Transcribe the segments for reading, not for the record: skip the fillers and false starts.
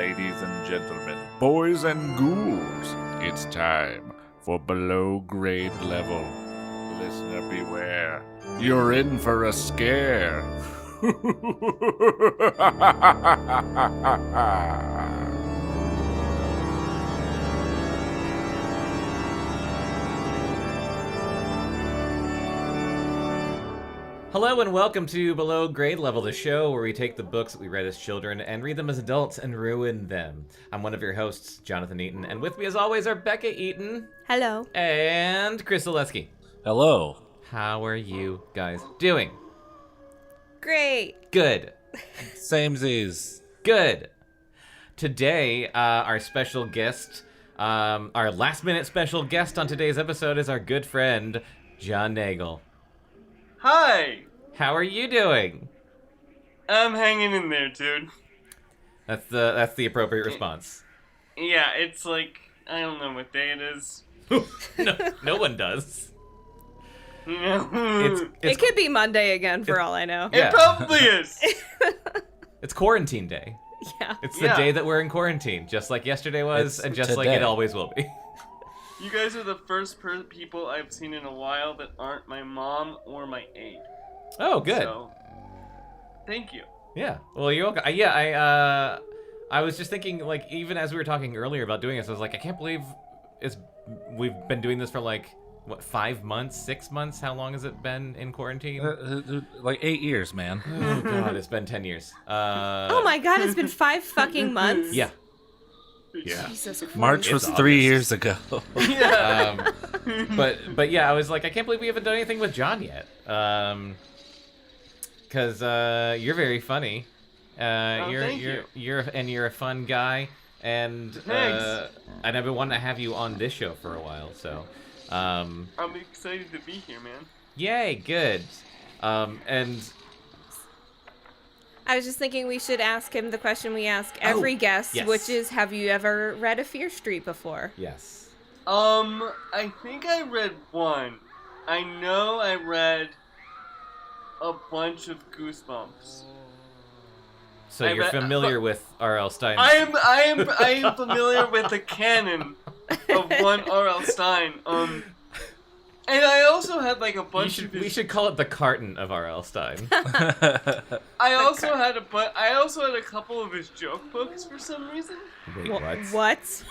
ladies and gentlemen, boys and ghouls, it's time for Below Grade Level. Listener beware, you're in for a scare. Hello and welcome to Below Grade Level, the show where we take the books that we read as children and read them as adults and ruin them. I'm one of your hosts, Jonathan Eaton, and with me as always are Bekah Eaton. Hello. And Chris Zaleski. Hello. How are you guys doing? Great. Good. Samesies. Good. Today, our special guest, our last minute special guest on today's episode is our good friend, John Nagle. Hi! How are you doing? I'm hanging in there, dude. That's the appropriate response. Yeah, it's like, I don't know what day it is. No one does. You know? It could be Monday again for all I know. Yeah. It probably is! It's quarantine day. Yeah. It's the day that we're in quarantine, just like yesterday was, and just like it always will be. You guys are the first people I've seen in a while that aren't my mom or my aide. Oh, good. So, thank you. Yeah. Well, you're welcome. I was just thinking, like, even as we were talking earlier about doing this, I was like, I can't believe we've been doing this for like, what, 5 months, 6 months? How long has it been in quarantine? Like 8 years, man. Oh God, it's been 10 years. Oh my God, it's been 5 fucking months? Yeah. Yeah. Jesus Christ. March was It's 3 August. years ago. Yeah. But yeah, I was like, I can't believe we haven't done anything with John yet. Because you're very funny. Thank you. You're a fun guy, and Thanks. and I've been wanting to have you on this show for a while. So, I'm excited to be here, man. yay, good. And I was just thinking we should ask him the question we ask every guest, yes. which is, have you ever read a Fear Street before? yes, I think I read one. I know I read a bunch of Goosebumps. so I you're read- familiar with R.L. Stine. I am familiar with the canon of one R.L. Stine. And I also had like a bunch of his. We should call it the carton of R.L. Stine. I also had a couple of his joke books for some reason. Wait, what? What?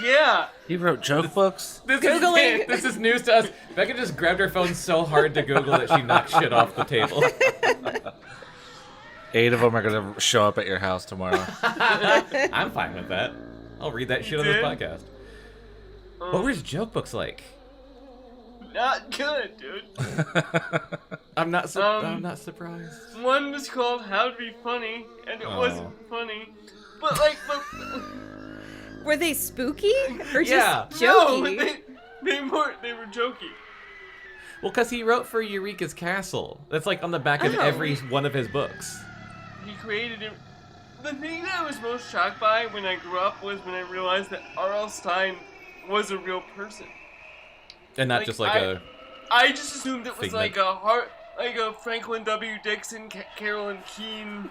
Yeah. He wrote joke books? Googling. This is news to us. Becca just grabbed her phone so hard to Google that she knocked shit off the table. 8 of them are going to show up at your house tomorrow. I'm fine with that. I'll read that shit on this did? podcast. What were his joke books like? Not good, dude. I'm not surprised. One was called "How to Be Funny," and it wasn't funny. But like, Were they spooky? Or Yeah. just no, jokey? they were jokey. Well, because he wrote for Eureka's Castle. That's like on the back of Oh. every one of his books. He created it. The thing that I was most shocked by when I grew up was when I realized that R.L. Stine was a real person. And not Like, just like I just assumed it was Figment. like a Franklin W. Dixon, Carolyn Keene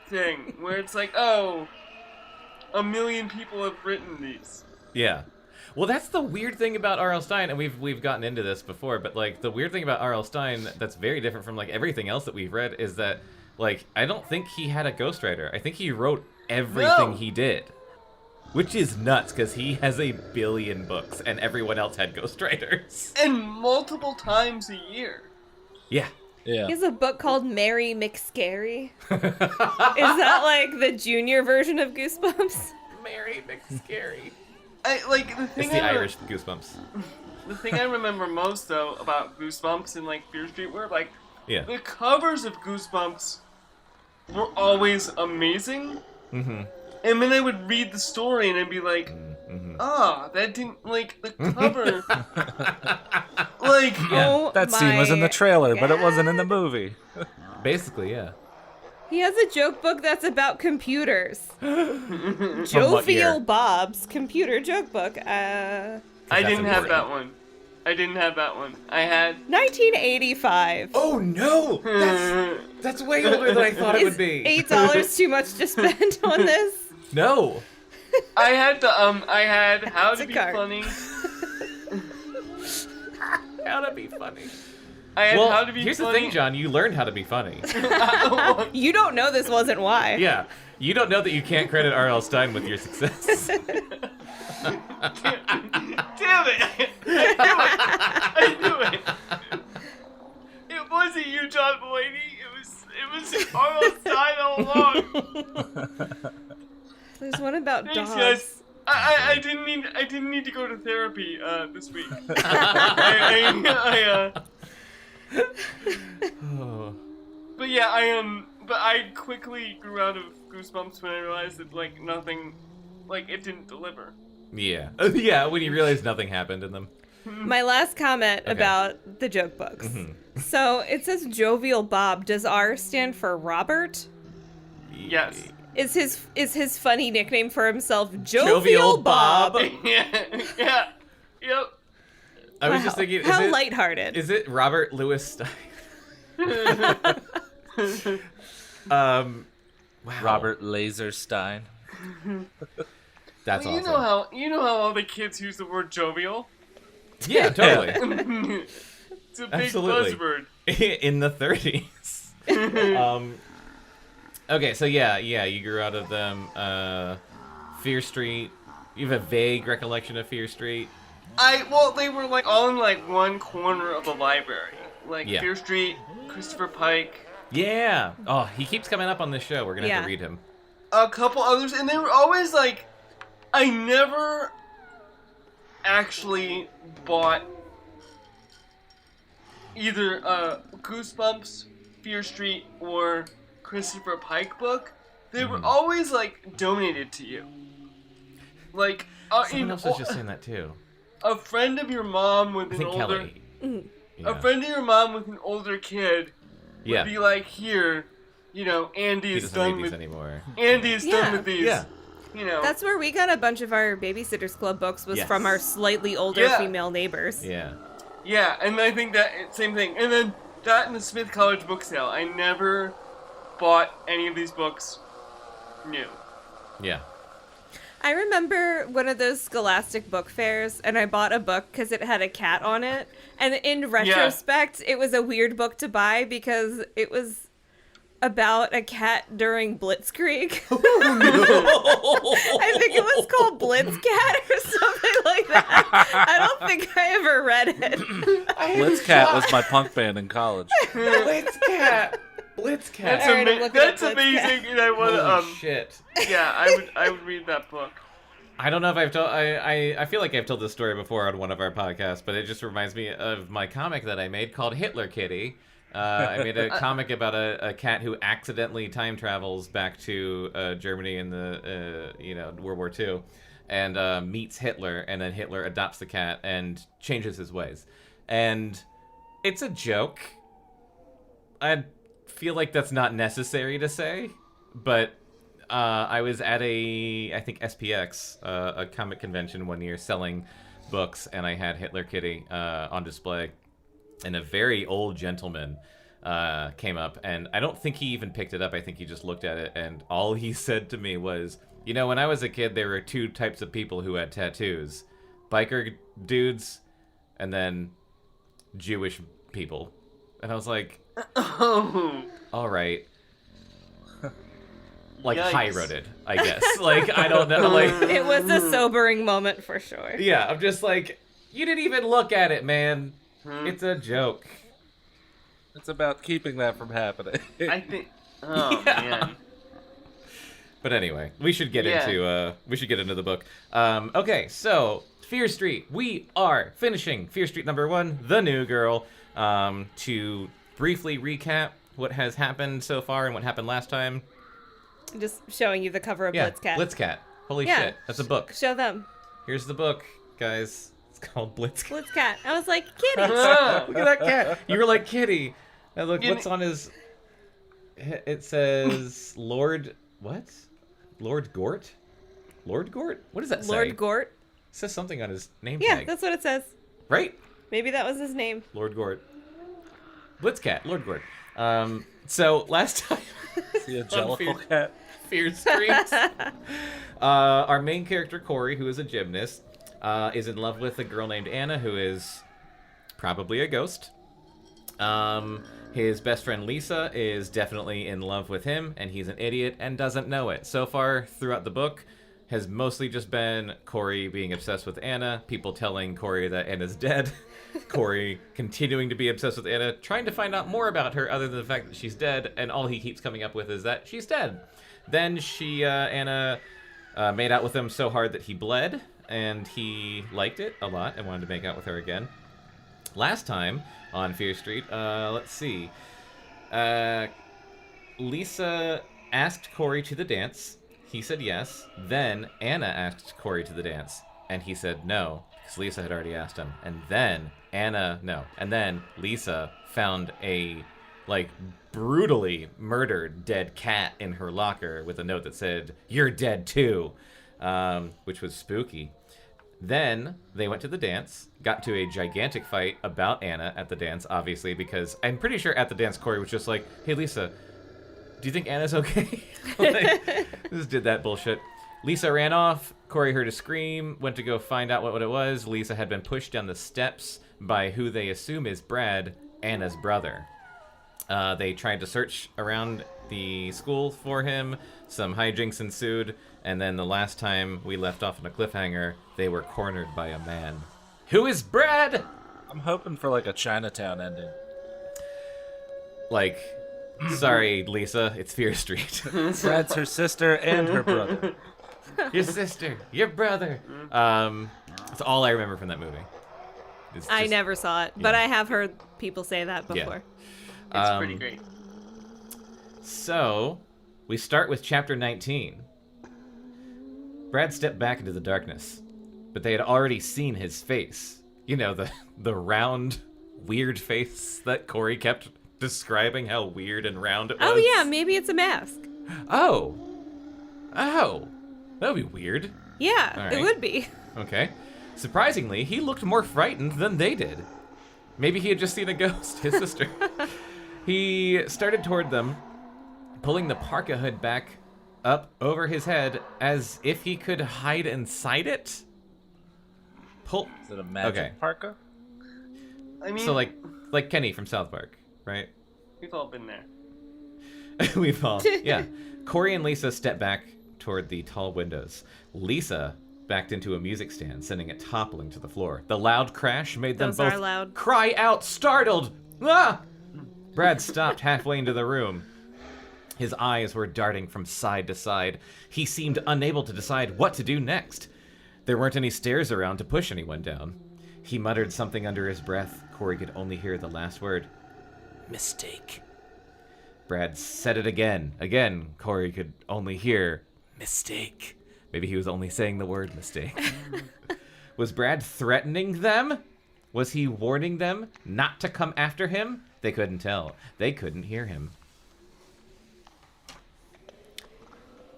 thing, where it's like, oh, 1 million people have written these. Yeah. Well, that's the weird thing about R.L. Stine, and we've gotten into this before, but like the weird thing about R.L. Stine that's very different from like everything else that we've read is that like I don't think he had a ghostwriter. I think he wrote everything No. he did. Which is nuts, because he has 1 billion books, and everyone else had ghostwriters. And multiple times a year. Yeah. Yeah. He has a book called Mary McScary. Is that like the junior version of Goosebumps? Mary McScary. The thing It's the Irish Goosebumps. The thing I remember most though about Goosebumps and like Fear Street were like Yeah. the covers of Goosebumps were always amazing. Mm-hmm. And then I would read the story and I'd be like, that didn't, like, the cover, like, Yeah, Oh that scene was in the my trailer, but it wasn't in the movie. Basically, yeah. He has a joke book that's about computers. what Jovial year? Bob's computer joke book. I that's didn't have important. that one. I didn't have that one. I had, 1985. Oh no! That's way older than I thought it would Is be. $8 too much to spend on this? No. I had How to a Be card. Funny. How to be funny. I had Well, How to Be here's Funny. the thing, John. You learned how to be funny. You don't know this wasn't why. Yeah. You don't know that you can't credit R.L. Stine with your success. Damn it! I knew it. It wasn't you, John Mulaney. It was R.L. Stine all along. There's one about Thanks, dogs. guys. I didn't need to go to therapy this week. But yeah, but I quickly grew out of Goosebumps when I realized that like nothing, like it didn't deliver. Yeah. Yeah, when you realize nothing happened in them. My last comment Okay. about the joke books. So it says Jovial Bob. Does R stand for Robert? Yes. Is his funny nickname for himself Jovial Jovial Bob? Bob? Yeah. Yep. I was just thinking, How lighthearted. is it Robert Louis Stein? Wow. Robert Laserstein. That's Well, awesome. you know how all the kids use the word jovial. Yeah, totally. It's a big Absolutely. buzzword. In the 30s. Okay, so yeah, you grew out of them. Fear Street. You have a vague recollection of Fear Street. They were like all in like one corner of the library. Like Yeah. Fear Street, Christopher Pike, Yeah. Oh, he keeps coming up on this show. We're gonna have to read him. a couple others, and they were always like, I never actually bought either Goosebumps, Fear Street, or Christopher Pike book. They were always like donated to you. Like Someone else was just saying that too. a friend of your mom with I an think older Kelly. a friend of your mom with an older kid would Yeah. be like, here, you know, He Andy's doesn't done read with these anymore. Andy's Yeah. done with these. Yeah. You know. That's where we got a bunch of our Babysitters Club books was Yes. from our slightly older Yeah. female neighbors. Yeah. Yeah, and I think that same thing. And then that and the Smith College book sale. I never bought any of these books new. Yeah. I remember one of those Scholastic book fairs, and I bought a book because it had a cat on it. And in retrospect, it was a weird book to buy because it was about a cat during Blitzkrieg. I think it was called Blitzcat or something like that. I don't think I ever read it. Blitzcat was my punk band in college. Blitzcat. Blitzcat. That's, Alright, I'm looking up that's Blitzcat. amazing, and I want Holy to shit. yeah, I would read that book. I don't know if I've told. I feel like I've told this story before on one of our podcasts, but it just reminds me of my comic that I made called Hitler Kitty. I made a comic about a cat who accidentally time travels back to Germany in the World War II, and meets Hitler, and then Hitler adopts the cat and changes his ways, and it's a joke. I feel like that's not necessary to say, but. I was at I think SPX, a comic convention one year selling books, and I had Hitler Kitty on display, and a very old gentleman came up, and I don't think he even picked it up. I think he just looked at it, and all he said to me was, you know, when I was a kid, there were two types of people who had tattoos. Biker dudes, and then Jewish people. And I was like, Oh. all right. Like Yikes. high-roaded, I guess. Like, I don't know. Like, It was a sobering moment for sure. yeah, I'm just like, you didn't even look at it, man. It's a joke. It's about keeping that from happening. I think. Oh man. But anyway, we should get Yeah. into the book. Okay, so Fear Street. We are finishing Fear Street #1, The New Girl. To briefly recap what has happened so far and what happened last time. Just showing you the cover of Yeah, Blitzcat. Blitzcat. Holy Yeah. shit, that's a book. Show them. Here's the book, guys. It's called Blitzcat. Blitzcat. I was like, kitty. Look at that cat. You were like, Kitty. Now look, You what's on his... It says Lord... What? Lord Gort? Lord Gort? What does that say? Lord Gort. It says something on his name Yeah, tag. that's what it says. Right? Maybe that was his name. Lord Gort. Blitzcat. Lord Gort. So, last time... The Angelical cat. Fear screams. Our main character, Corey, who is a gymnast, is in love with a girl named Anna, who is probably a ghost. His best friend Lisa is definitely in love with him, and he's an idiot and doesn't know it. So far, throughout the book, has mostly just been Corey being obsessed with Anna, people telling Corey that Anna's dead, Corey continuing to be obsessed with Anna, trying to find out more about her other than the fact that she's dead, and all he keeps coming up with is that she's dead. Then Anna made out with him so hard that he bled, and he liked it a lot and wanted to make out with her again. Last time on Fear Street, let's see. Lisa asked Corey to the dance. He said yes. Then Anna asked Corey to the dance, and he said no, because Lisa had already asked him. And then Lisa found a, brutally murdered dead cat in her locker with a note that said, "You're dead too," which was spooky. Then they went to the dance, got to a gigantic fight about Anna at the dance, obviously, because I'm pretty sure at the dance Corey was just like, "Hey, Lisa, do you think Anna's okay?" Just did that bullshit. Lisa ran off. Corey heard a scream, went to go find out what it was. Lisa had been pushed down the steps by who they assume is Brad, Anna's brother. They tried to search around the school for him. Some hijinks ensued. And then the last time we left off on a cliffhanger, they were cornered by a man. Who is Brad? I'm hoping for a Chinatown ending. Sorry, Lisa, it's Fear Street. Brad's her sister and her brother. Your sister, your brother. That's all I remember from that movie. I never saw it, but I have heard people say that before. It's pretty great. So, we start with chapter 19. Brad stepped back into the darkness, but they had already seen his face. You know, the round, weird face that Corey kept describing how weird and round it was. Oh, yeah, maybe it's a mask. Oh. That would be weird. Yeah, All right. it would be. Okay. Surprisingly, he looked more frightened than they did. Maybe he had just seen a ghost, his sister. He started toward them, pulling the parka hood back up over his head as if he could hide inside it. Is it a magic parka? I mean, So like Kenny from South Park, right? we've all been there. We've all, yeah. Corey and Lisa stepped back toward the tall windows. Lisa backed into a music stand, sending it toppling to the floor. The loud crash made them Those both are loud. cry out, startled. Ah! Brad stopped halfway into the room. His eyes were darting from side to side. He seemed unable to decide what to do next. There weren't any stairs around to push anyone down. He muttered something under his breath. Corey could only hear the last word. Mistake. Brad said it again. Again, Corey could only hear mistake. Maybe he was only saying the word mistake. Was Brad threatening them? Was he warning them not to come after him? They couldn't tell. They couldn't hear him.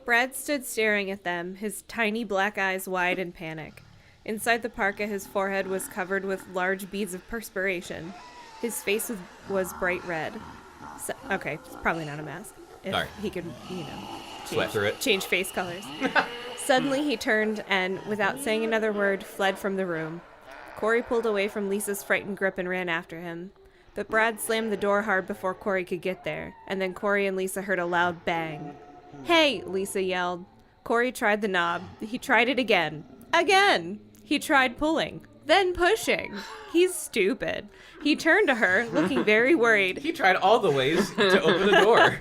Brad stood staring at them, his tiny black eyes wide in panic. Inside the parka, his forehead was covered with large beads of perspiration. His face was bright red. So, okay, it's probably not a mask. If Sorry. he could, Sweat through it. change face colors. Suddenly he turned and, without saying another word, fled from the room. Corey pulled away from Lisa's frightened grip and ran after him. But Brad slammed the door hard before Corey could get there, and then Corey and Lisa heard a loud bang. "Hey!" Lisa yelled. Corey tried the knob. He tried it again. Again! He tried pulling, then pushing. He's stupid. He turned to her, looking very worried. He tried all the ways to open the door.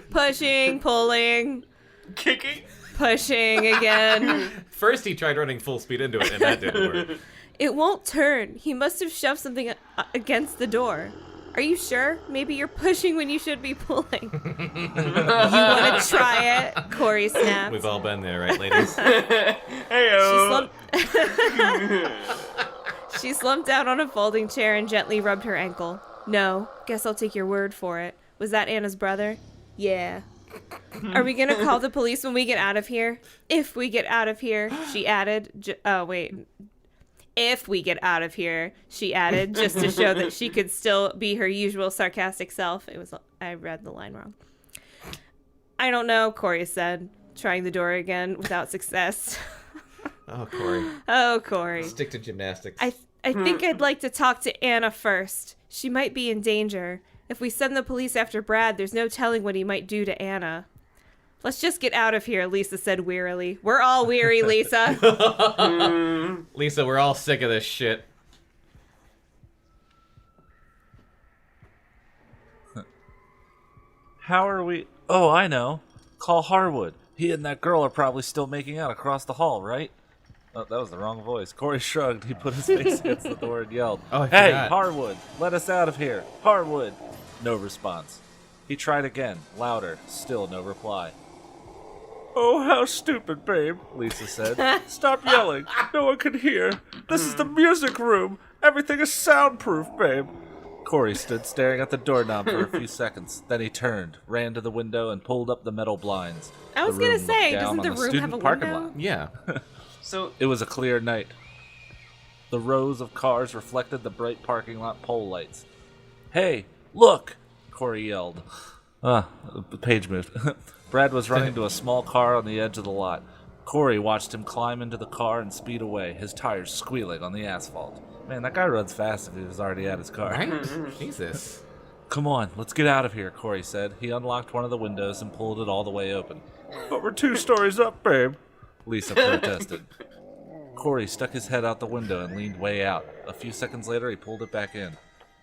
Pushing, pulling, Kicking? pushing again. First, he tried running full speed into it, and that didn't work. It won't turn. He must have shoved something against the door. Are you sure? Maybe you're pushing when you should be pulling. You want to try it? Corey snapped. We've all been there, right, ladies? Heyo. She slumped down on a folding chair and gently rubbed her ankle. No, guess I'll take your word for it. Was that Anna's brother? Yeah. Are we gonna call the police when we get out of here? If we get out of here, she added. If we get out of here, she added, just to show that she could still be her usual sarcastic self. I read the line wrong. I don't know, Corey said. trying the door again without success. Oh, Corey. Oh, Corey. Stick to gymnastics. I think I'd like to talk to Anna first. She might be in danger. If we send the police after Brad, there's no telling what he might do to Anna. Let's just get out of here, Lisa said wearily. We're all weary, Lisa. Lisa, we're all sick of this shit. How are we... Oh, I know. Call Harwood. He and that girl are probably still making out across the hall, right? Oh, that was the wrong voice. Corey shrugged. He put his face against the door and yelled, Oh, I Hey, forgot. Harwood, let us out of here. Harwood. No response. He tried again, louder. Still no reply. Oh, how stupid, babe, Lisa said. Stop yelling. No one can hear. This is the music room. Everything is soundproof, babe. Corey stood staring at the doorknob for a few seconds. Then he turned, ran to the window, and pulled up the metal blinds. I was The gonna room say, looked down doesn't the on room student have a parking window? lot. Yeah. So, It was a clear night. The rows of cars reflected the bright parking lot pole lights. Hey, look! Corey yelled. The page moved. Brad was running to a small car on the edge of the lot. Corey watched him climb into the car and speed away, his tires squealing on the asphalt. Man, that guy runs fast if he was already at his car. Right? Jesus. Come on, let's get out of here, Corey said. He unlocked one of the windows and pulled it all the way open. But we're 2 stories up, babe. Lisa protested. Corey stuck his head out the window and leaned way out. A few seconds later, he pulled it back in.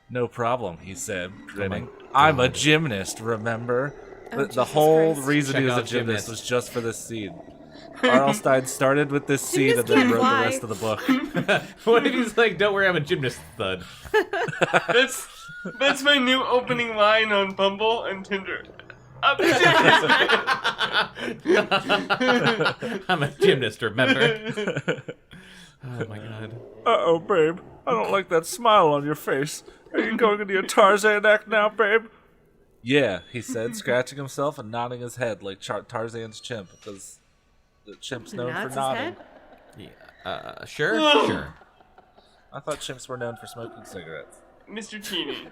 No problem, he said, grinning. I'm a gymnast, remember? The Jesus whole Christ. reason he Check was a out gymnast gymnast. was just for this scene. R.L. Stine started with this scene and Gymnast then can't wrote fly. the rest of the book. What if he's like, don't worry, I'm a gymnast, thud. that's my new opening line on Bumble and Tinder. I'm a gymnast. I'm a gymnast, remember? Oh my god. Uh-oh, babe. I don't like that smile on your face. Are you going into your Tarzan act now, babe? Yeah, he said, scratching himself and nodding his head like Tarzan's chimp, because the chimp's known Nods for his nodding. head? Sure? Sure. I thought chimps were known for smoking cigarettes. Mr. Teeny.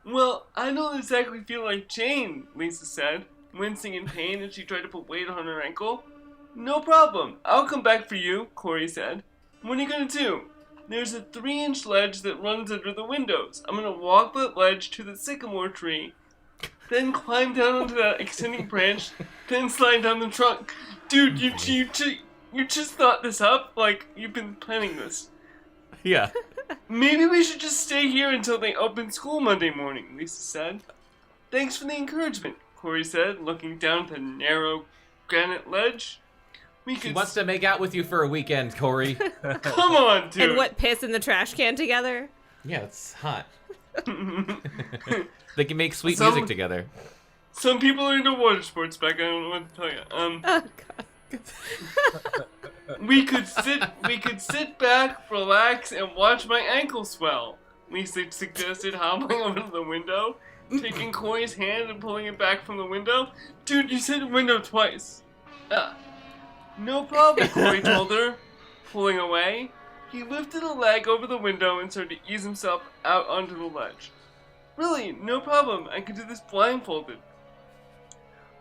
Well, I don't exactly feel like Jane, Lisa said, wincing in pain as she tried to put weight on her ankle. No problem. I'll come back for you, Corey said. What are you gonna do? There's a 3-inch ledge that runs under the windows. I'm gonna walk that ledge to the sycamore tree, then climb down onto that extending branch, then slide down the trunk. Dude, you just thought this up? Like, you've been planning this. Yeah. Maybe we should just stay here until they open school Monday morning, Lisa said. Thanks for the encouragement, Corey said, looking down at the narrow granite ledge. We He could wants to make out with you for a weekend, Corey. Come on, dude. And what, piss in the trash can together? Yeah, it's hot. They can make sweet Some- music together. Some people are into water sports, Becca. I don't know what to tell you. Oh, God. We could sit back, relax, and watch my ankle swell. Lisa suggested, hobbling over to the window, taking Corey's hand and pulling it back from the window. Dude, you said window twice. No problem, Corey told her, pulling away. He lifted a leg over the window and started to ease himself out onto the ledge. Really, no problem. I could do this blindfolded.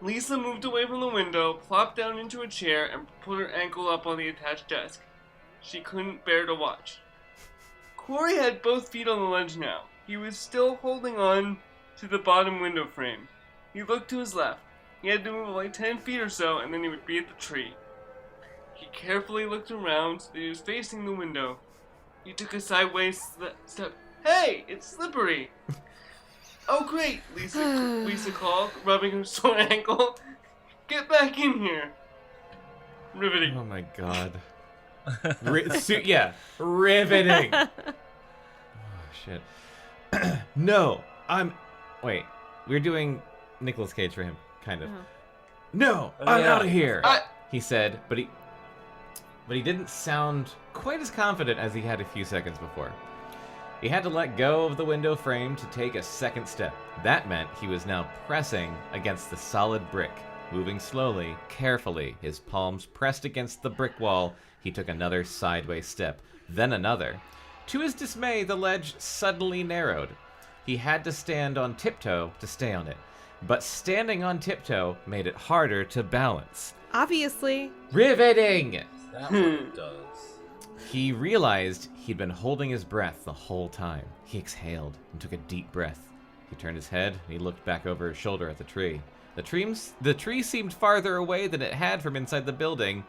Lisa moved away from the window, plopped down into a chair, and put her ankle up on the attached desk. She couldn't bear to watch. Corey had both feet on the ledge now. He was still holding on to the bottom window frame. He looked to his left. He had to move like 10 feet or so, and then he would be at the tree. He carefully looked around so that he was facing the window. He took a sideways step. Hey, it's slippery! Oh great, Lisa called, rubbing her sore ankle. Get back in here. Riveting. Oh my god. Yeah, riveting. Oh shit. No, wait, we're doing Nicolas Cage for him, kind of. No, I'm yeah. out of here. He said, but he didn't sound quite as confident as he had a few seconds before. He had to let go of the window frame to take a second step. That meant he was now pressing against the solid brick. Moving slowly, carefully, his palms pressed against the brick wall, he took another sideways step, then another. To his dismay, the ledge suddenly narrowed. He had to stand on tiptoe to stay on it. but standing on tiptoe made it harder to balance. Obviously. Riveting! That one does. He realized he'd been holding his breath the whole time. He exhaled and took a deep breath. He turned his head and he looked back over his shoulder at the tree. The tree seemed farther away than it had from inside the building,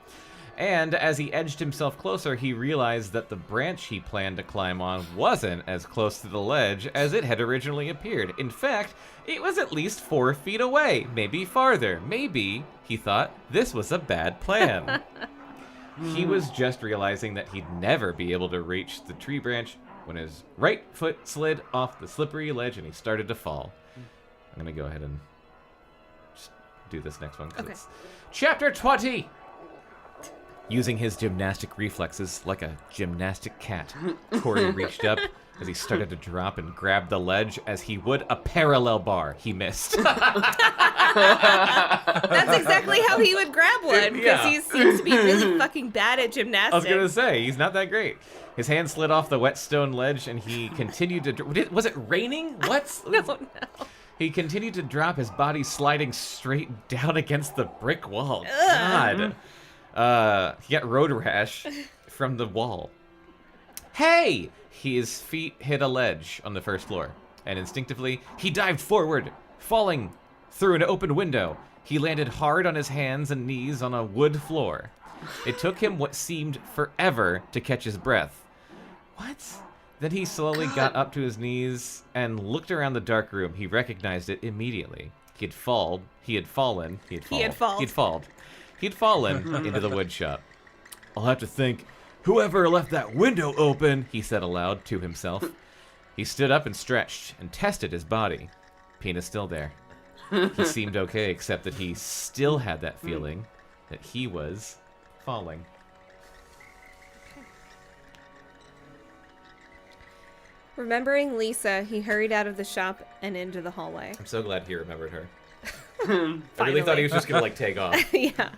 and as he edged himself closer, he realized that the branch he planned to climb on wasn't as close to the ledge as it had originally appeared. In fact, it was at least 4 feet away, maybe farther. Maybe, he thought, this was a bad plan. He was just realizing that he'd never be able to reach the tree branch when his right foot slid off the slippery ledge and he started to fall. I'm going to go ahead and just do this next one. Okay. It's Chapter 20! Using his gymnastic reflexes like a gymnastic cat, Corey reached up as he started to drop and grabbed the ledge as he would a parallel bar. He missed. That's exactly how he would grab one, because Yeah. he seems to be really fucking bad at gymnastics. I was going to say, he's not that great. His hand slid off the wet stone ledge and he continued to... Was it raining? What? No, no. He continued to drop, his body sliding straight down against the brick wall. Ugh. God. He got road rash from the wall. Hey! His feet hit a ledge on the first floor, and instinctively, he dived forward, falling through an open window. He landed hard on his hands and knees on a wood floor. It took him what seemed forever to catch his breath. What? Then he slowly got up to his knees and looked around the dark room. He recognized it immediately. He'd fallen into the wood shop. I'll have to think, whoever left that window open, he said aloud to himself. He stood up and stretched and tested his body. Penis still there. He seemed okay, except that he still had that feeling that he was falling. Remembering Lisa, he hurried out of the shop and into the hallway. I'm so glad he remembered her. I really thought he was just gonna take off. Yeah.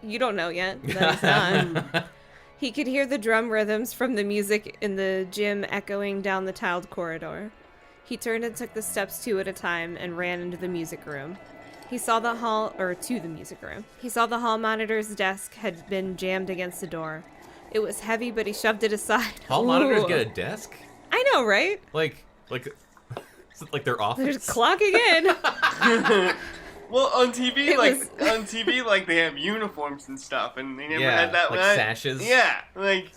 You don't know yet that he's not. He could hear the drum rhythms from the music in the gym echoing down the tiled corridor. He turned and took the steps 2 at a time and ran into the music room. He saw the hall monitor's desk had been jammed against the door. It was heavy, but he shoved it aside. Hall monitors get a desk? I know, right? Like their They're office? just clocking in. Well, on TV, It like they have uniforms and stuff, and they never Yeah, had that. like when sashes? Yeah, like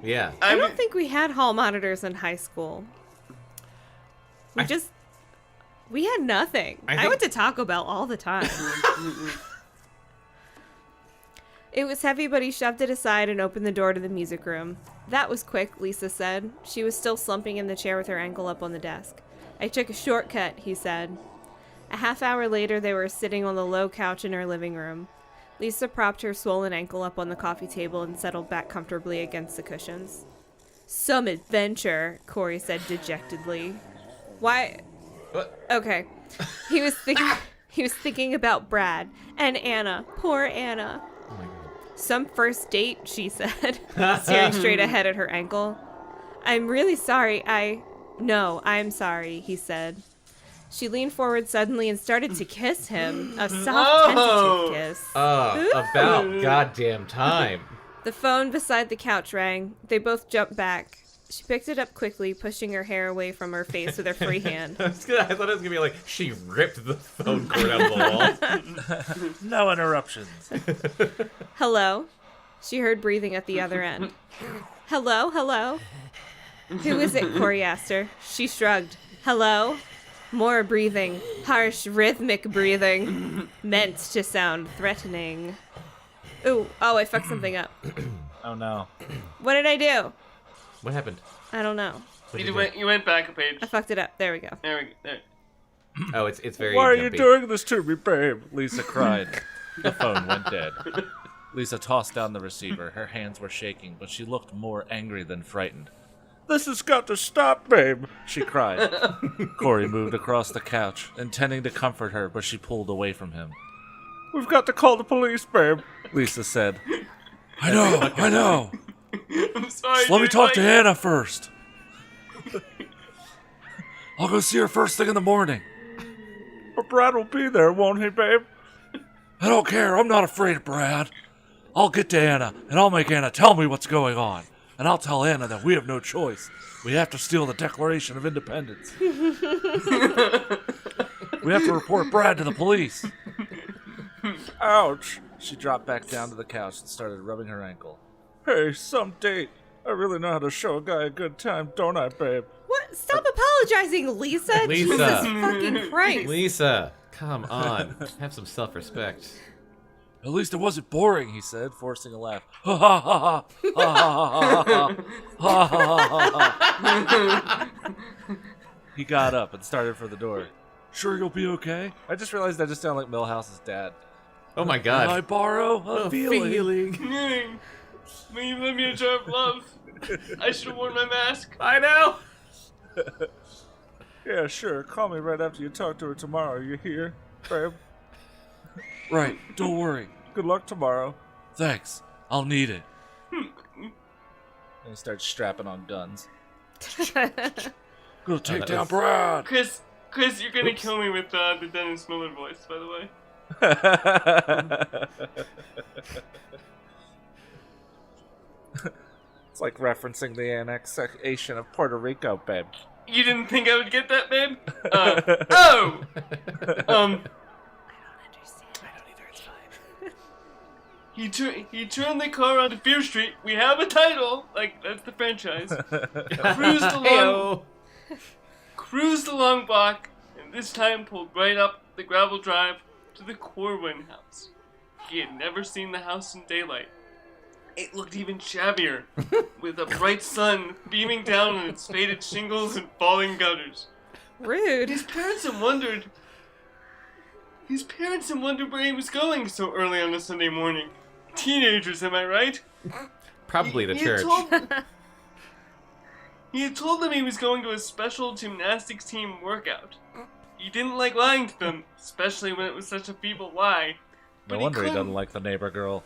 Yeah. I don't think we had hall monitors in high school. We had nothing. I went to Taco Bell all the time. It was heavy, but he shoved it aside and opened the door to the music room. That was quick, Lisa said. She was still slumping in the chair with her ankle up on the desk. I took a shortcut, he said. A half hour later, they were sitting on the low couch in her living room. Lisa propped her swollen ankle up on the coffee table and settled back comfortably against the cushions. Some adventure, Corey said dejectedly. Why? What? Okay. He was thinking about Brad and Anna. Poor Anna. Oh my god. Some first date, she said, staring straight ahead at her ankle. I'm really sorry. No, I'm sorry, he said. She leaned forward suddenly and started to kiss him. A soft, tentative kiss. About goddamn time. The phone beside the couch rang. They both jumped back. She picked it up quickly, pushing her hair away from her face with her free hand. I thought it was going to be like, she ripped the phone cord out of the wall. No interruptions. Hello? She heard breathing at the other end. Hello? Hello? Who is it? Corey asked her. She shrugged. Hello? More breathing. Harsh, rhythmic breathing. Meant to sound threatening. Oh, I fucked something up. Oh no. What did I do? What happened? I don't know. What'd you do? went back a page. I fucked it up. There we go. There we go. There. Oh, it's very Why are you jumpy. doing this to me, babe? Lisa cried. The phone went dead. Lisa tossed down the receiver. Her hands were shaking, but she looked more angry than frightened. This has got to stop, babe, she cried. Corey moved across the couch, intending to comfort her, but she pulled away from him. We've got to call the police, babe, Lisa said. I know. I'm sorry. Just let me dude, talk to like- Hannah first. I'll go see her first thing in the morning. But Brad will be there, won't he, babe? I don't care. I'm not afraid of Brad. I'll get to Anna, and I'll make Anna tell me what's going on. And I'll tell Anna that we have no choice. We have to steal the Declaration of Independence. We have to report Brad to the police. Ouch. She dropped back down to the couch and started rubbing her ankle. Hey, some date. I really know how to show a guy a good time, don't I, babe? What? Stop apologizing, Lisa. Lisa. Jesus fucking Christ. Lisa, come on. Have some self-respect. At least it wasn't boring, he said, forcing a laugh. Ha ha ha ha ha ha ha ha ha. He got up and started for the door. Sure you'll be okay? I just realized I just sound like Milhouse's dad. Oh my god. Can I borrow a feeling? Will you lend me a jar of love? I should have worn my mask. I know. Yeah, sure. Call me right after you talk to her tomorrow. You hear, babe? Right. Don't worry. Good luck tomorrow. Thanks. I'll need it. And he starts strapping on guns. Go take down Brad. Chris, you're gonna kill me with the Dennis Miller voice, by the way. It's like referencing the annexation of Puerto Rico, babe. You didn't think I would get that, babe? He turned the car onto Fear Street. We have a title. Like, that's the franchise. Cruised along block, and this time pulled right up the gravel drive to the Corwin house. He had never seen the house in daylight. It looked even shabbier, with a bright sun beaming down on its faded shingles and falling gutters. Rude. His parents had wondered where he was going so early on a Sunday morning. Teenagers, am I right? Probably the church. He had told them he was going to a special gymnastics team workout. He didn't like lying to them, especially when it was such a feeble lie. No wonder he doesn't like the neighbor girl.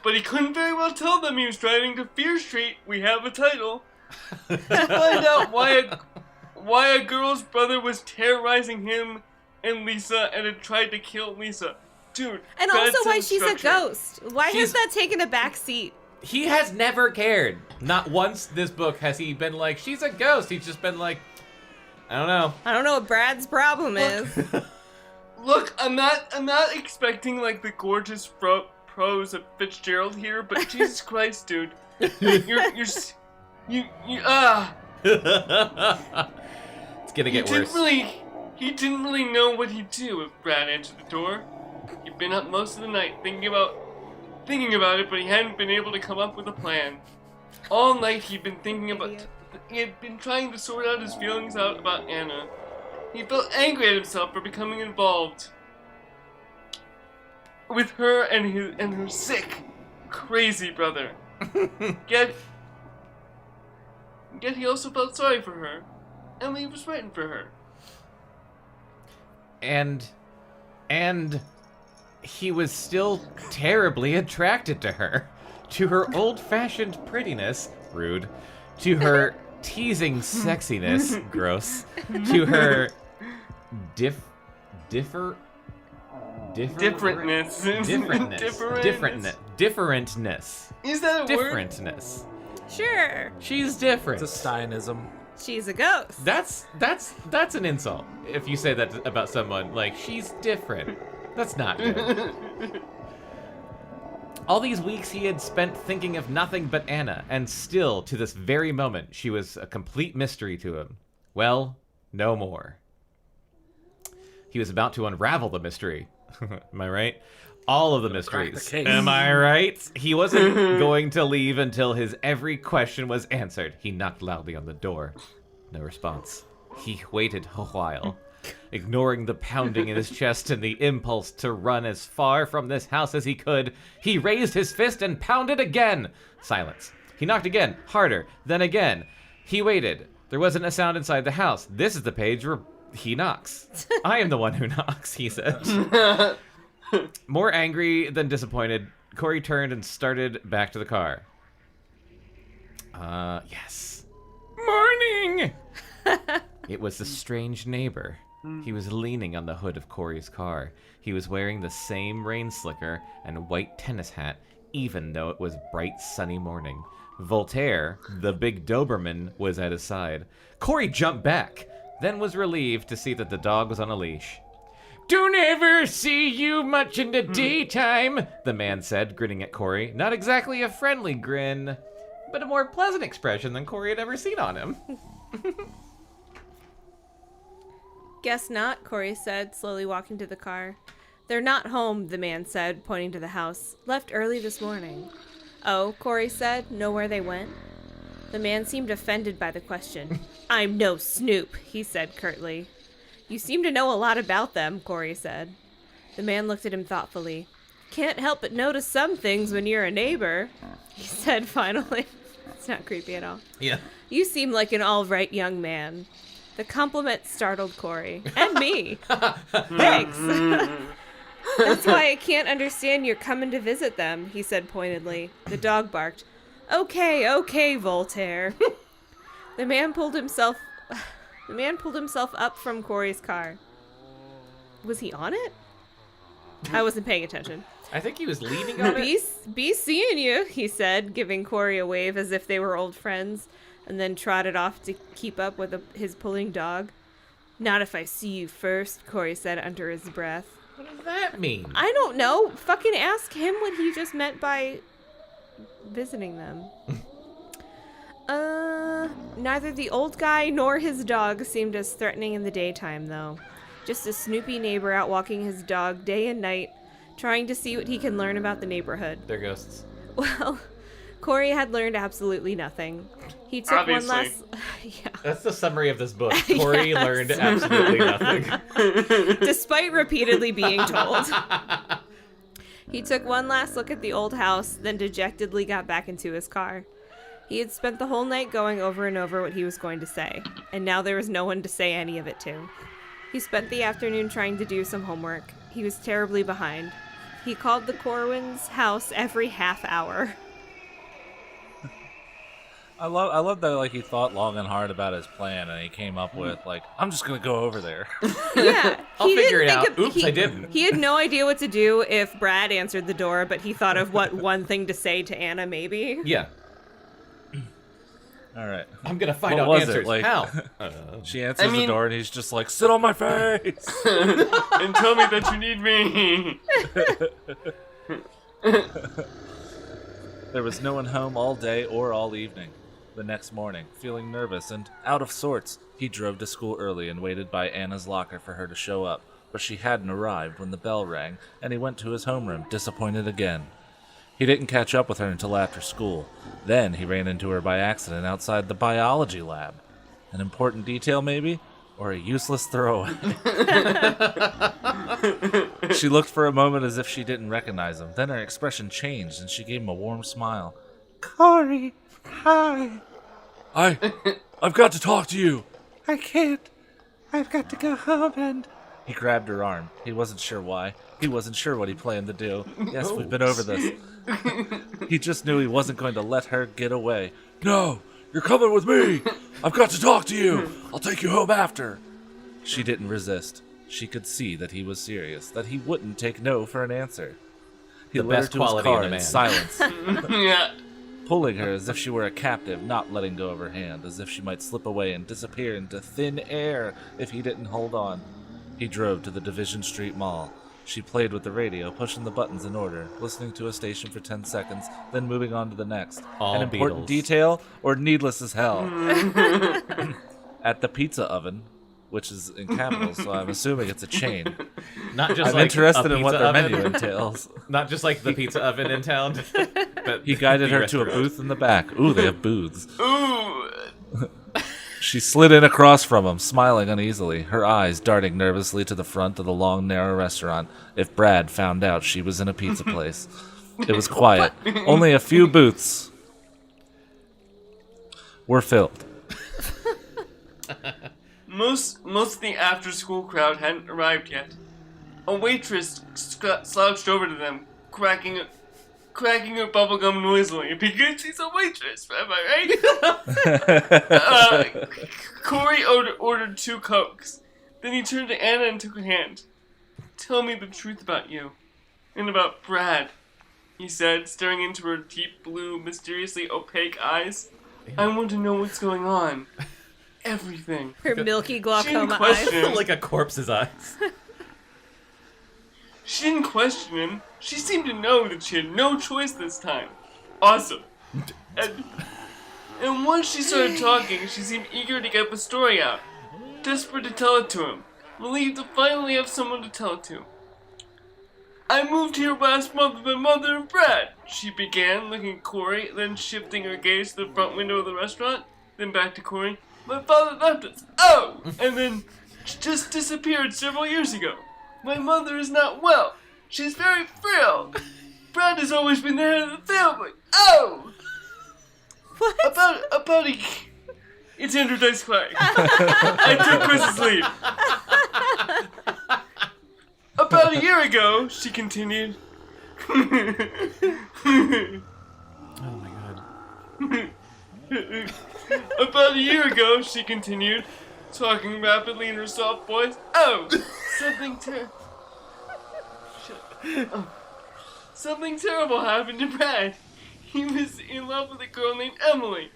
But he couldn't very well tell them he was driving to Fear Street. We have a title. To find out why a girl's brother was terrorizing him and Lisa and had tried to kill Lisa. Dude, And also why she's a ghost. Why has that taken a back seat? He has never cared. Not once this book has he been like, she's a ghost. He's just been like, I don't know. I don't know what Brad's problem is. Look, I'm not expecting like the gorgeous prose of Fitzgerald here, but Jesus Christ, dude, it's gonna get worse. He didn't really know what he'd do if Brad answered the door. He'd been up most of the night thinking about it, but he hadn't been able to come up with a plan. All night he had been trying to sort out his feelings out about Anna. He felt angry at himself for becoming involved with her and her sick, crazy brother. Yet he also felt sorry for her, and he was waiting for her. And he was still terribly attracted to her. To her old-fashioned prettiness, rude. To her teasing sexiness, gross. To her differentness. Is that a word? Differentness. Sure. She's different. It's a Stineism. She's a ghost. That's an insult. If you say that about someone, like, she's different. That's not good. All these weeks he had spent thinking of nothing but Anna, and still, to this very moment, she was a complete mystery to him. Well, no more. He was about to unravel the mystery. Am I right? All of the mysteries. Am I right? He wasn't going to leave until his every question was answered. He knocked loudly on the door. No response. He waited a while, ignoring the pounding in his chest and the impulse to run as far from this house as he could. He raised his fist and pounded again. Silence. He knocked again, harder, then again. He waited. There wasn't a sound inside the house. This is the page where he knocks. I am the one who knocks, he said. More angry than disappointed, Corey turned and started back to the car. Yes. Morning! It was the strange neighbor. He was leaning on the hood of Corey's car. He was wearing the same rain slicker and white tennis hat, even though it was bright sunny morning. Voltaire, the big Doberman, was at his side. Corey jumped back, then was relieved to see that the dog was on a leash. "Don't ever see you much in the daytime," the man said, grinning at Corey. Not exactly a friendly grin, but a more pleasant expression than Corey had ever seen on him. Guess not, Corey said, slowly walking to the car. They're not home, the man said, pointing to the house. Left early this morning. Oh, Corey said, know where they went? The man seemed offended by the question. I'm no snoop, he said curtly. You seem to know a lot about them, Corey said. The man looked at him thoughtfully. Can't help but notice some things when you're a neighbor, he said finally. It's not creepy at all. Yeah. You seem like an all right young man. The compliment startled Corey. And me. Thanks. That's why I can't understand you're coming to visit them, he said pointedly. The dog barked. Okay, Voltaire. The man pulled himself up from Corey's car. Was he on it? I wasn't paying attention. I think he was leaning on it. Be seeing you, he said, giving Corey a wave as if they were old friends, and then trotted off to keep up with his pulling dog. Not if I see you first, Corey said under his breath. What does that mean? I don't know. Fucking ask him what he just meant by visiting them. Neither the old guy nor his dog seemed as threatening in the daytime, though. Just a snoopy neighbor out walking his dog day and night, trying to see what he can learn about the neighborhood. They're ghosts. Well, Corey had learned absolutely nothing. He took Obviously. one last... yeah. That's the summary of this book. Corey learned absolutely nothing. Despite repeatedly being told. He took one last look at the old house, then dejectedly got back into his car. He had spent the whole night going over and over what he was going to say, and now there was no one to say any of it to. He spent the afternoon trying to do some homework. He was terribly behind. He called the Corwins' house every half hour. I love that, like, he thought long and hard about his plan, and he came up with, like, I'm just gonna go over there. Yeah. I'll he figure didn't it think out. Oops, I didn't. He had no idea what to do if Brad answered the door, but he thought of what one thing to say to Anna, maybe. Yeah. All right. I'm going to find What out was answers. it? Like, How? she answers the door, and he's just like, sit on my face! And tell me that you need me. There was no one home all day or all evening. The next morning, feeling nervous and out of sorts, he drove to school early and waited by Anna's locker for her to show up, but she hadn't arrived when the bell rang, and he went to his homeroom, disappointed again. He didn't catch up with her until after school. Then he ran into her by accident outside the biology lab. An important detail, maybe? Or a useless throwaway? She looked for a moment as if she didn't recognize him. Then her expression changed, and she gave him a warm smile. Corey, hi. I've got to talk to you. I can't. I've got to go home and... He grabbed her arm. He wasn't sure why. He wasn't sure what he planned to do. Yes, we've been over this. He just knew he wasn't going to let her get away. No, you're coming with me. I've got to talk to you. I'll take you home after. She didn't resist. She could see that he was serious, that he wouldn't take no for an answer. He The led her best to his quality in car a in man. silence, Yeah. pulling her as if she were a captive, not letting go of her hand, as if she might slip away and disappear into thin air if he didn't hold on. He drove to the Division Street Mall. She played with the radio, pushing the buttons in order, listening to a station for 10 seconds, then moving on to the next. All An important Beatles. detail, or needless as hell. At the pizza oven, which is in capitals, so I'm assuming it's a chain. Not just I'm like interested a in what pizza their oven. menu entails. Not just like the pizza oven in town. But He guided the her to a restaurant. booth in the back. Ooh, they have booths. Ooh. She slid in across from him, smiling uneasily, her eyes darting nervously to the front of the long, narrow restaurant if Brad found out she was in a pizza place. It was quiet. Only a few booths were filled. Most of the after-school crowd hadn't arrived yet. A waitress slouched over to them, cracking cracking her bubblegum noisily because she's a waitress, am I right? Corey ordered 2 Cokes. Then he turned to Anna and took her hand. Tell me the truth about you. And about Brad, he said, staring into her deep blue, mysteriously opaque eyes. I want to know what's going on. Everything. Her milky glaucoma eyes. question him. Like a corpse's eyes. She didn't question him. She seemed to know that she had no choice this time. Awesome. And once she started talking, she seemed eager to get the story out. Desperate to tell it to him. Relieved to finally have someone to tell it to. I moved here last month with my mother and Brad, she began, looking at Corey, then shifting her gaze to the front window of the restaurant, then back to Corey. My father left us. Oh! And then just disappeared several years ago. My mother is not well. She's very frail. Brad has always been the head of the family. Oh! What? About a... It's Andrew Dice Clay. I took Chris's lead. About a year ago, she continued. Oh my god. About a year ago, she continued, talking rapidly in her soft voice. Oh, something terrible happened to Brad. He was in love with a girl named Emily.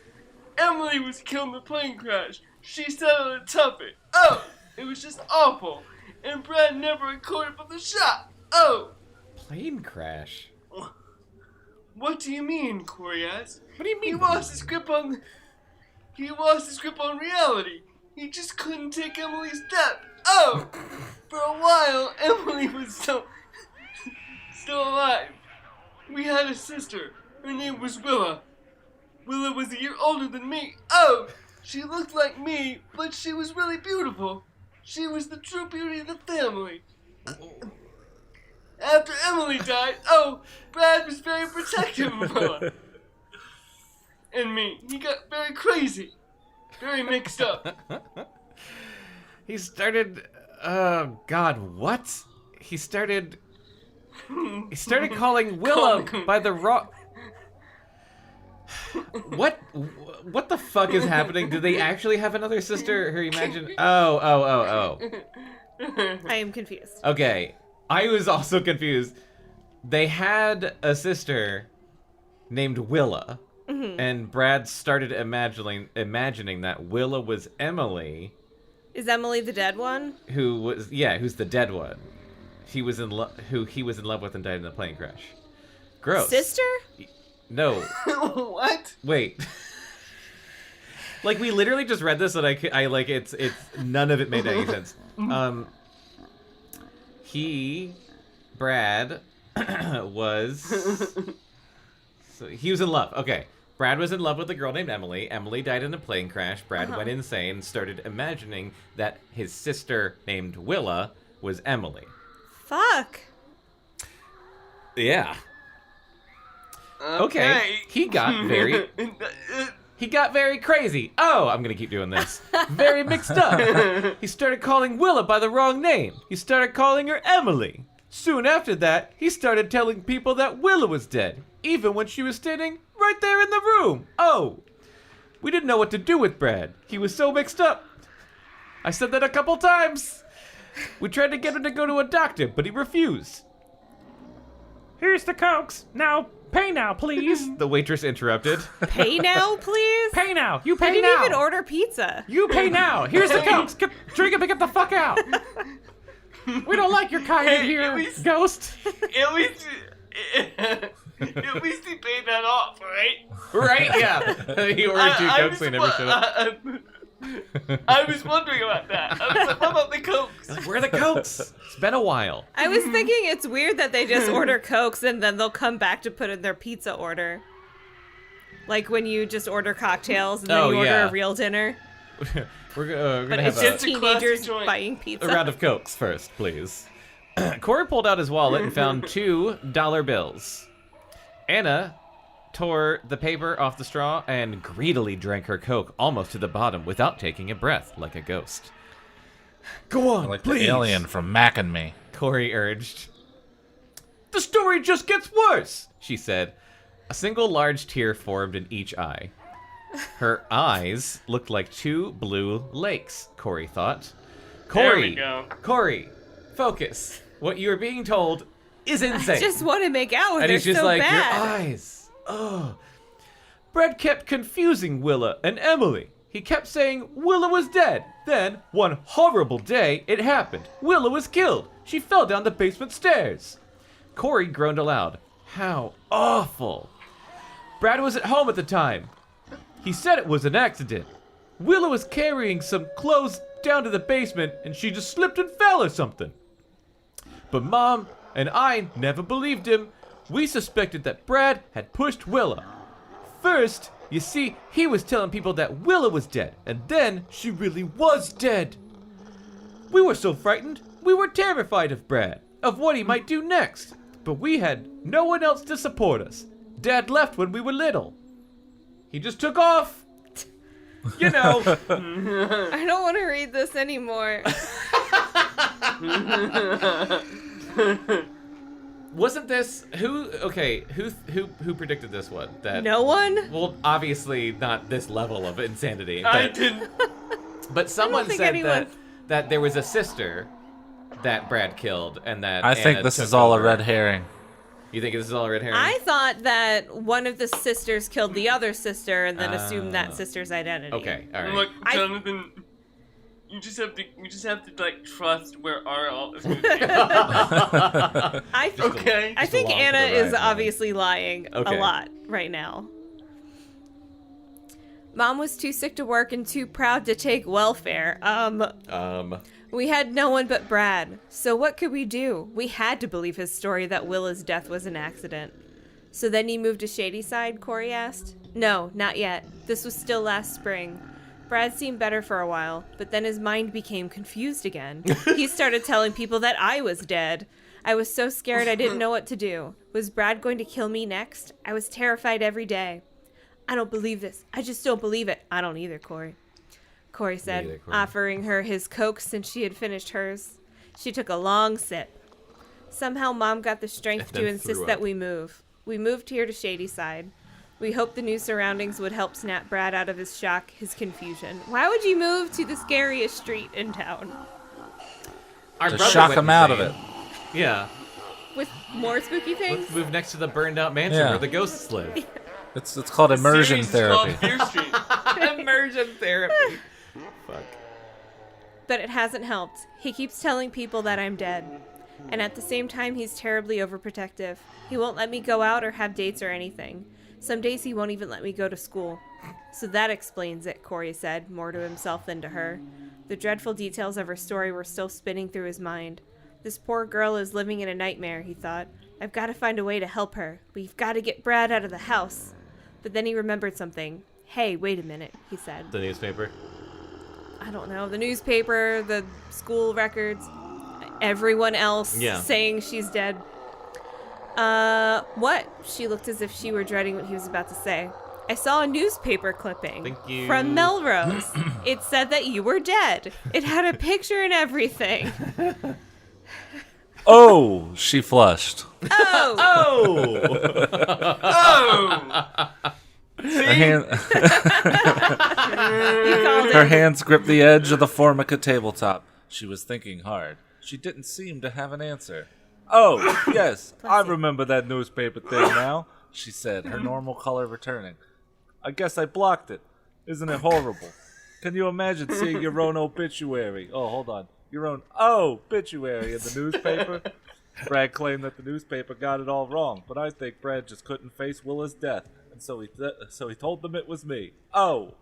Emily was killed in the plane crash. She sat on a tuffet. Oh, it was just awful. And Brad never recovered from the shock. Oh. Plane crash? What do you mean? Corey asked. What do you mean? He lost his grip on reality. He just couldn't take Emily's death. Oh! For a while, Emily was still alive. We had a sister. Her name was Willa. Willa was a year older than me. Oh! She looked like me, but she was really beautiful. She was the true beauty of the family. After Emily died, Brad was very protective of Willa. And me. He got very crazy. Very mixed up. He started... Oh, God, what? He started calling Willa by the wrong... What the fuck is happening? Do they actually have another sister? Her imagine... Oh. I am confused. Okay, I was also confused. They had a sister named Willa, and Brad started imagining that Willa was Emily. Is Emily the dead one? Who's the dead one. Who he was in love with and died in a plane crash. Gross. Sister? No. What? Wait. Like, we literally just read this and it's none of it made any sense. Brad was... So he was in love. Okay. Brad was in love with a girl named Emily. Emily died in a plane crash. Brad went insane and started imagining that his sister named Willa was Emily. Fuck. Yeah. Okay. He got very crazy. Oh, I'm gonna keep doing this. Very mixed up. He started calling Willa by the wrong name. He started calling her Emily. Soon after that, he started telling people that Willa was dead, even when she was standing right there in the room. Oh, we didn't know what to do with Brad. He was so mixed up. I said that a couple times. We tried to get him to go to a doctor, but he refused. Here's the Cokes. Now, pay now, please. The waitress interrupted. Pay now, please? Pay now. You pay I didn't now. even order pizza. You pay now. Here's the Cokes. Drink them and get the fuck out. We don't like your kind in here, ghost. At least he paid that off, right? Right? Yeah. He ordered 2 Cokes and never showed up. I was wondering about that. I was like, what about the Cokes? Where are the Cokes? It's been a while. I was thinking it's weird that they just order Cokes and then they'll come back to put in their pizza order. Like when you just order cocktails and then you order a real dinner. We're gonna But have it's just a classy teenagers joint. buying pizza. a round of Cokes first, please. Corey pulled out his wallet and found $2 bills. Anna tore the paper off the straw and greedily drank her Coke almost to the bottom without taking a breath, like a ghost. Go on, Like please, the alien from Mac and Me. Corey urged. The story just gets worse. she said. A single large tear formed in each eye. Her eyes looked like two blue lakes, Corey thought. There we go. Corey, focus. What you are being told is insane. I just want to make out with and her he's just so like, bad. your eyes. Oh. Brad kept confusing Willa and Emily. He kept saying Willa was dead. Then, one horrible day, it happened. Willa was killed. She fell down the basement stairs. Corey groaned aloud. How awful. Brad was at home at the time. He said it was an accident. Willa was carrying some clothes down to the basement and she just slipped and fell or something. But Mom and I never believed him. We suspected that Brad had pushed Willa. First, you see, he was telling people that Willa was dead, and then she really was dead. We were so frightened, we were terrified of Brad, of what he might do next. But we had no one else to support us. Dad left when we were little. He just took off. You know. I don't want to read this anymore. Wasn't this who predicted this one? That No one? Well, obviously not this level of insanity. I But, didn't. but someone think said anyone- that there was a sister that Brad killed and that I think Anna this took is all over. a red herring. You think this is all a red herring? I thought that one of the sisters killed the other sister and then assumed that sister's identity. Okay, all right. Look, I- Jonathan, you just have to like trust where RL is going to be. Okay. I think along for Anna the is ride, man. obviously lying Okay. a lot right now. Mom was too sick to work and too proud to take welfare. We had no one but Brad. So what could we do? We had to believe his story that Willa's death was an accident. So then you moved to Shadyside, Corey asked. No, not yet. This was still last spring. Brad seemed better for a while, but then his mind became confused again. He started telling people that I was dead. I was so scared I didn't know what to do. Was Brad going to kill me next? I was terrified every day. I don't believe this. I just don't believe it. I don't either, Corey. Corey said, Neither, Corey. offering her his Coke since she had finished hers. She took a long sip. Somehow Mom got the strength And then to insist threw that up. we move. We moved here to Shadyside. We hoped the new surroundings would help snap Brad out of his shock, his confusion. Why would you move to the scariest street in town? Our To brother shock went him out of insane. it. Yeah. With more spooky things? Let's move next to the burned out mansion Yeah. where the ghosts live. It's called immersion Series is called therapy. Fear Street. Immersion therapy. Fuck. But it hasn't helped. He keeps telling people that I'm dead. And at the same time, he's terribly overprotective. He won't let me go out or have dates or anything. Some days he won't even let me go to school. So that explains it, Corey said, more to himself than to her. The dreadful details of her story were still spinning through his mind. This poor girl is living in a nightmare, he thought. I've got to find a way to help her. We've got to get Brad out of the house. But then he remembered something. Hey, wait a minute, he said. The newspaper. I don't know, the newspaper, the school records, everyone else saying she's dead. What? She looked as if she were dreading what he was about to say. I saw a newspaper clipping. Thank you. From Melrose. It said that you were dead. It had a picture and everything. Oh, she flushed. Oh! Oh! Her, hand, You called her it. hands gripped the edge of the Formica tabletop. She was thinking hard. She didn't seem to have an answer. Oh, yes, I remember that newspaper thing now, she said, her normal color returning. I guess I blocked it. Isn't it horrible? Can you imagine seeing your own obituary? Oh, hold on. Your own obituary in the newspaper? Brad claimed that the newspaper got it all wrong, but I think Brad just couldn't face Willa's death, and so he told them it was me. Oh.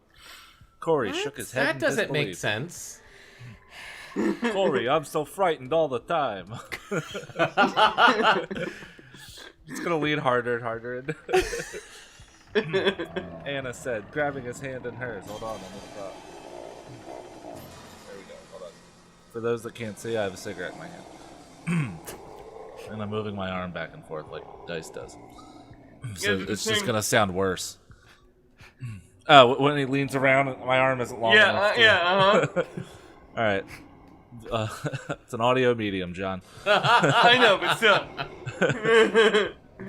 Corey shook his head That in doesn't make disbelief. sense. Corey, I'm so frightened all the time. It's gonna lean harder and harder. Anna said, grabbing his hand in hers. Hold on, I'm gonna stop. There we go. Hold on. For those that can't see, I have a cigarette in my hand, and I'm moving my arm back and forth like Dice does. So Yeah, it's just gonna sound worse. When he leans around, my arm isn't long enough. Yeah. All right. It's an audio medium, John. I know, but still.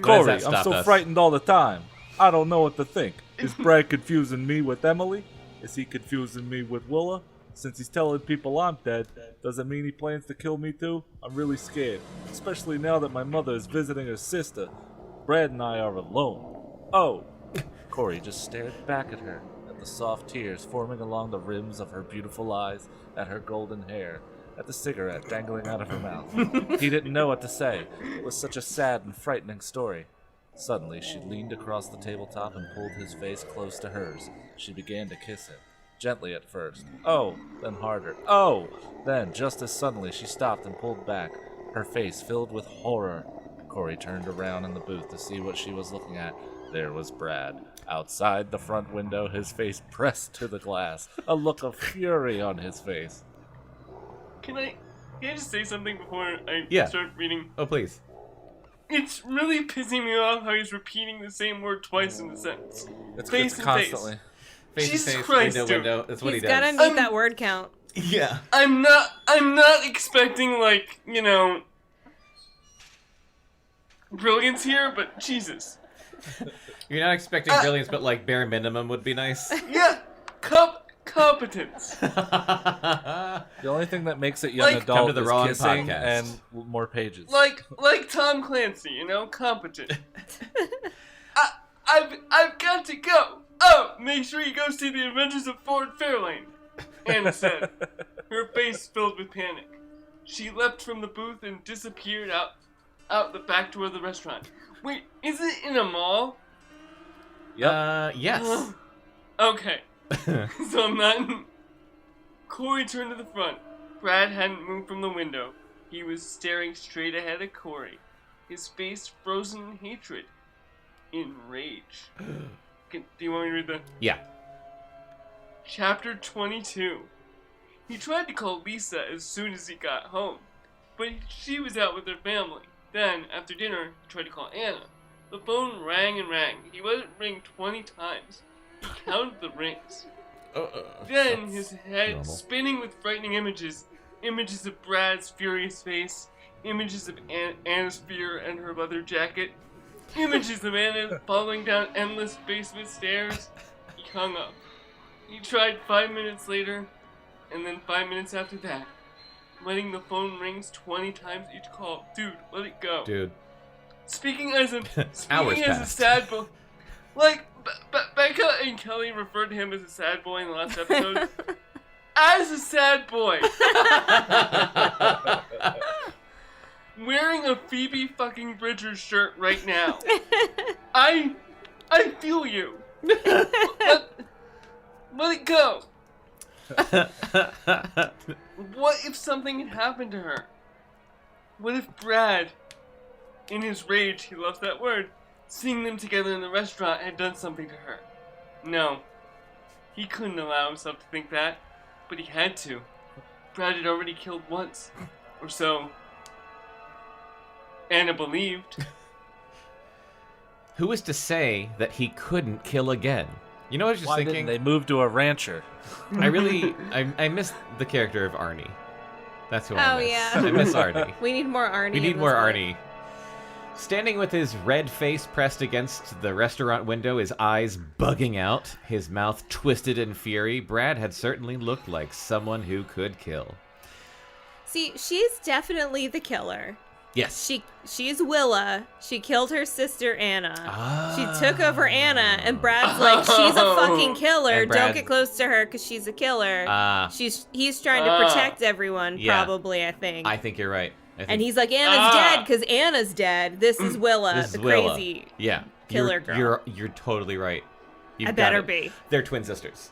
Corey, that I'm stop so us? frightened all the time. I don't know what to think. Is Brad confusing me with Emily? Is he confusing me with Willa? Since he's telling people I'm dead, does it mean he plans to kill me too? I'm really scared, especially now that my mother is visiting her sister. Brad and I are alone. Oh! Corey just stared back at her, at the soft tears forming along the rims of her beautiful eyes, at her golden hair, at the cigarette dangling out of her mouth. He didn't know what to say. It was such a sad and frightening story. Suddenly, she leaned across the tabletop and pulled his face close to hers. She began to kiss him. Gently at first. Oh! Then harder. Oh! Then, just as suddenly, she stopped and pulled back, her face filled with horror. Corey turned around in the booth to see what she was looking at. There was Brad, outside the front window, his face pressed to the glass, a look of fury on his face. Can I just say something before I Yeah. start reading? Oh, please. It's really pissing me off how he's repeating the same word twice in the sentence. It's Face and constantly. Face to Jesus face, Christ, window, dude. window. That's what He's he gotta does. meet that word count. Yeah. I'm not expecting, like, brilliance here, but Jesus. You're not expecting brilliance, but like bare minimum would be nice. Yeah, competence. The only thing that makes it young Like- Come adult to the is wrong kissing podcast. and more pages. Like Tom Clancy, competent. I've got to go. Oh, make sure you go see the Adventures of Ford Fairlane. Anna said, her face filled with panic. She leapt from the booth and disappeared out the back door of the restaurant. Wait, is it in a mall? Yep. Yes. Okay. So I'm not in... Corey turned to the front. Brad hadn't moved from the window. He was staring straight ahead at Corey, his face frozen in hatred, in rage. Do you want me to read that? Yeah. Chapter 22. He tried to call Lisa as soon as he got home, but she was out with her family. Then, after dinner, he tried to call Anna. The phone rang and rang. He let it ring 20 times. He counted the rings. Then, his head normal. spinning with frightening images. Images of Brad's furious face. Images of Anna's fear and her leather jacket. Images of Anna falling down endless basement stairs. He hung up. He tried 5 minutes later, and then 5 minutes after that. Letting the phone rings 20 times each call. Dude, let it go. Dude. Speaking as a passed. sad boy, like Bekah and Kelly referred to him as a sad boy in the last episode. As a sad boy, wearing a Phoebe fucking Bridgers shirt right now, I feel you. Let it go. What if something had happened to her? What if Brad, in his rage, he loves that word, seeing them together in the restaurant, had done something to her? No. He couldn't allow himself to think that, but he had to. Brad had already killed once, or so Anna believed. Who is to say that he couldn't kill again? You know what I was just Why thinking? didn't they move to a rancher? I miss the character of Arnie. That's who I Oh, miss. yeah. I miss Arnie. We need more Arnie. We in need this more book. Arnie. Standing with his red face pressed against the restaurant window, his eyes bugging out, his mouth twisted in fury, Brad had certainly looked like someone who could kill. See, she's definitely the killer. Yes. She's Willa. She killed her sister Anna. Ah. She took over Anna, and Brad's like, she's a fucking killer. And Brad- Don't get close to her because she's a killer. Ah. He's trying to protect everyone, Yeah. probably. I think. I think you're right. And he's like, Anna's dead because Anna's dead. This is Willa, This is the Willa. crazy. Yeah. killer you're, girl. You're totally right. You've I got better it. be. They're twin sisters.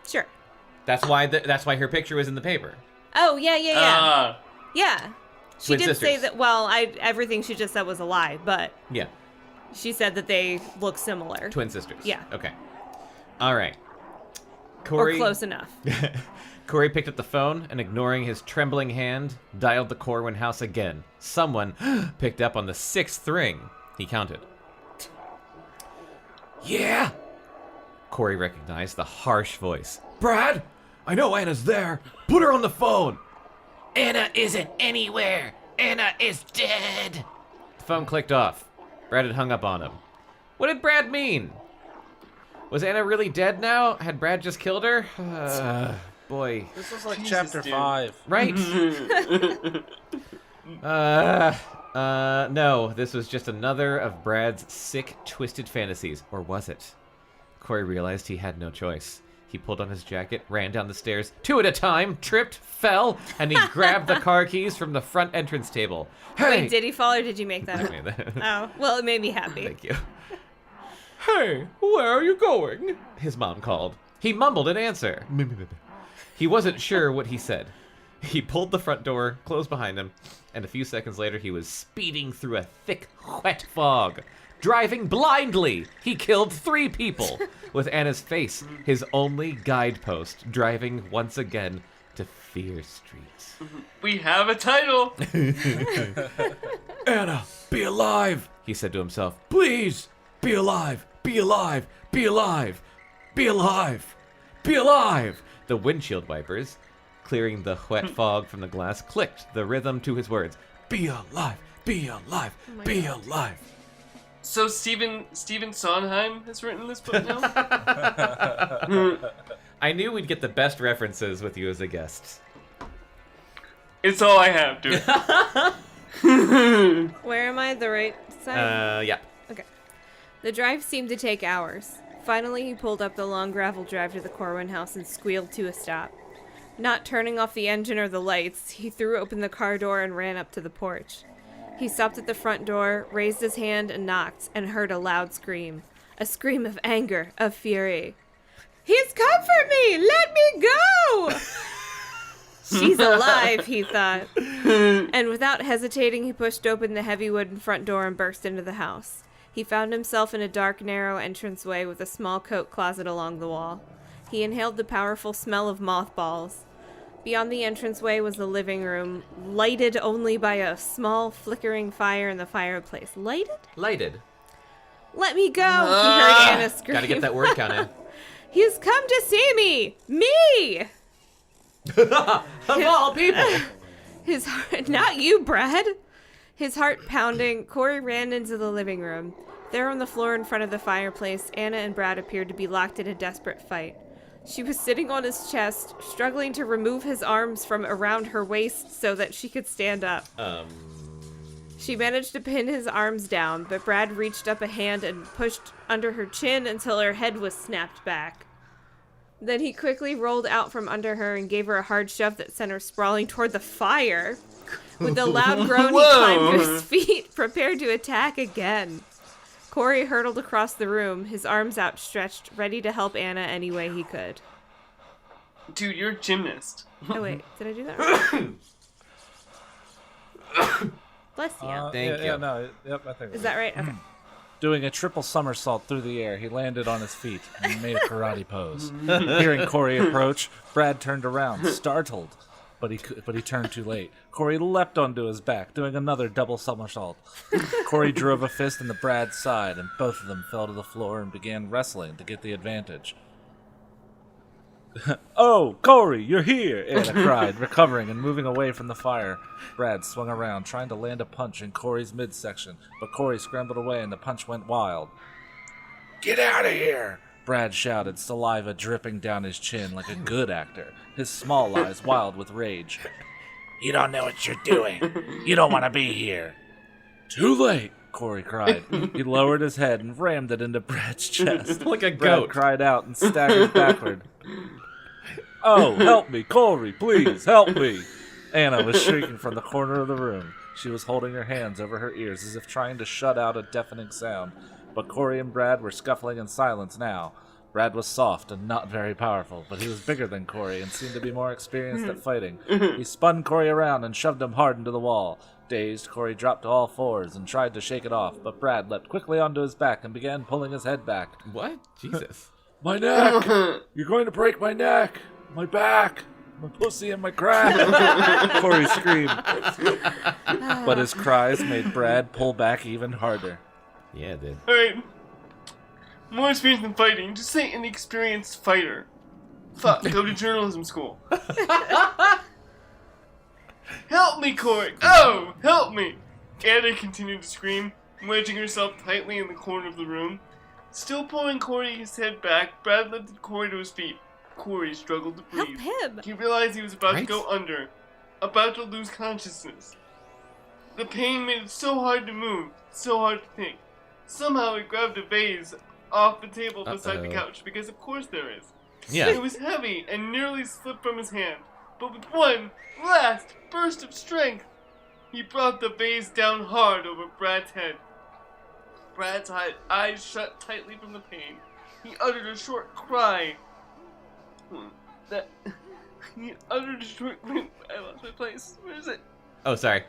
Sure. That's why her picture was in the paper. Oh yeah. Yeah. She Twin did say sisters. that. Well, everything she just said was a lie, but Yeah. she said that they look similar. Twin sisters. Yeah. Okay. All right. Or Corey. close enough. Corey picked up the phone and, ignoring his trembling hand, dialed the Corwin house again. Someone picked up on the 6th ring. He counted. Yeah! Corey recognized the harsh voice. Brad! I know Anna's there. Put her on the phone. Anna isn't anywhere. Anna is dead. phone clicked off. Brad had hung up on him. What did Brad mean? Was Anna really dead now? Had Brad just killed her? Boy. This was like Jesus, chapter dude. 5. Right? No, this was just another of Brad's sick, twisted fantasies. Or was it? Corey realized he had no choice. He pulled on his jacket, ran down the stairs, 2 at a time, tripped, fell, and he grabbed the car keys from the front entrance table. Hey! Wait, did he fall or did you make that up? Oh, well, it made me happy. Thank you. Hey, where are you going? His mom called. He mumbled an answer. He wasn't sure what he said. He pulled the front door, closed behind him, and a few seconds later he was speeding through a thick, wet fog. Driving blindly, he killed 3 people, with Anna's face his only guidepost, driving once again to Fear Street. We have a title. Anna, be alive, he said to himself. Please, be alive, be alive, be alive, be alive, be alive. The windshield wipers, clearing the wet fog from the glass, clicked the rhythm to his words. Be alive, be alive, be alive. So Stephen Sondheim has written this book now? I knew we'd get the best references with you as a guest. It's all I have, dude. Where am I? The right side? Yeah. Okay. The drive seemed to take hours. Finally, he pulled up the long gravel drive to the Corwin house and squealed to a stop. Not turning off the engine or the lights, he threw open the car door and ran up to the porch. He stopped at the front door, raised his hand and knocked, and heard a loud scream. A scream of anger, of fury. He's come for me! Let me go! She's alive, he thought. And without hesitating, he pushed open the heavy wooden front door and burst into the house. He found himself in a dark, narrow entranceway with a small coat closet along the wall. He inhaled the powerful smell of mothballs. Beyond the entranceway was the living room, lighted only by a small, flickering fire in the fireplace. Lighted? Lighted. Let me go, he heard Anna scream. Gotta get that word count in. He's come to see me! Me! Of all people! His heart, not you, Brad! His heart pounding, Corey ran into the living room. There on the floor in front of the fireplace, Anna and Brad appeared to be locked in a desperate fight. She was sitting on his chest, struggling to remove his arms from around her waist so that she could stand up. She managed to pin his arms down, but Brad reached up a hand and pushed under her chin until her head was snapped back. Then he quickly rolled out from under her and gave her a hard shove that sent her sprawling toward the fire. With a loud groan, he climbed to his feet, prepared to attack again. Corey hurtled across the room, his arms outstretched, ready to help Anna any way he could. Dude, you're a gymnast. Oh, wait. Did I do that right? Bless you. Thank you. Yeah, no, yep, I think Is that right? Okay. Doing a triple somersault through the air, he landed on his feet and made a karate pose. Hearing Corey approach, Brad turned around, startled, but he turned too late. Corey leapt onto his back, doing another double somersault. Corey drove a fist into Brad's side, and both of them fell to the floor and began wrestling to get the advantage. Oh, Corey, you're here! Anna cried, recovering and moving away from the fire. Brad swung around, trying to land a punch in Corey's midsection, but Corey scrambled away and the punch went wild. Get out of here! Brad shouted, saliva dripping down his chin like a good actor, his small eyes wild with rage. You don't know what you're doing. You don't want to be here. Too late, Corey cried. He lowered his head and rammed it into Brad's chest. Like a Brad goat. cried out and staggered backward. Oh, help me, Corey, please, help me. Anna was shrieking from the corner of the room. She was holding her hands over her ears as if trying to shut out a deafening sound. But Corey and Brad were scuffling in silence now. Brad was soft and not very powerful, but he was bigger than Corey and seemed to be more experienced at fighting. He spun Corey around and shoved him hard into the wall. Dazed, Corey dropped to all fours and tried to shake it off, but Brad leapt quickly onto his back and began pulling his head back. What? Jesus. My neck! You're going to break my neck! My back! My pussy and my crack! Corey screamed. But his cries made Brad pull back even harder. Yeah, it did. Alright. More experience in fighting. Just say inexperienced fighter. Fuck, go to journalism school. Help me, Corey! Oh, help me! Anna continued to scream, wedging herself tightly in the corner of the room. Still pulling Corey's head back, Brad lifted Corey to his feet. Corey struggled to breathe. Help him! He realized he was about to Right? go under, about to lose consciousness. The pain made it so hard to move, so hard to think. Somehow he grabbed a vase off the table beside the couch, because of course there is. Yeah. It was heavy and nearly slipped from his hand, but with one last burst of strength, he brought the vase down hard over Brad's head. Brad's eyes shut tightly from the pain. He uttered a short cry. He uttered a short... I lost my place. Where is it? Oh, sorry.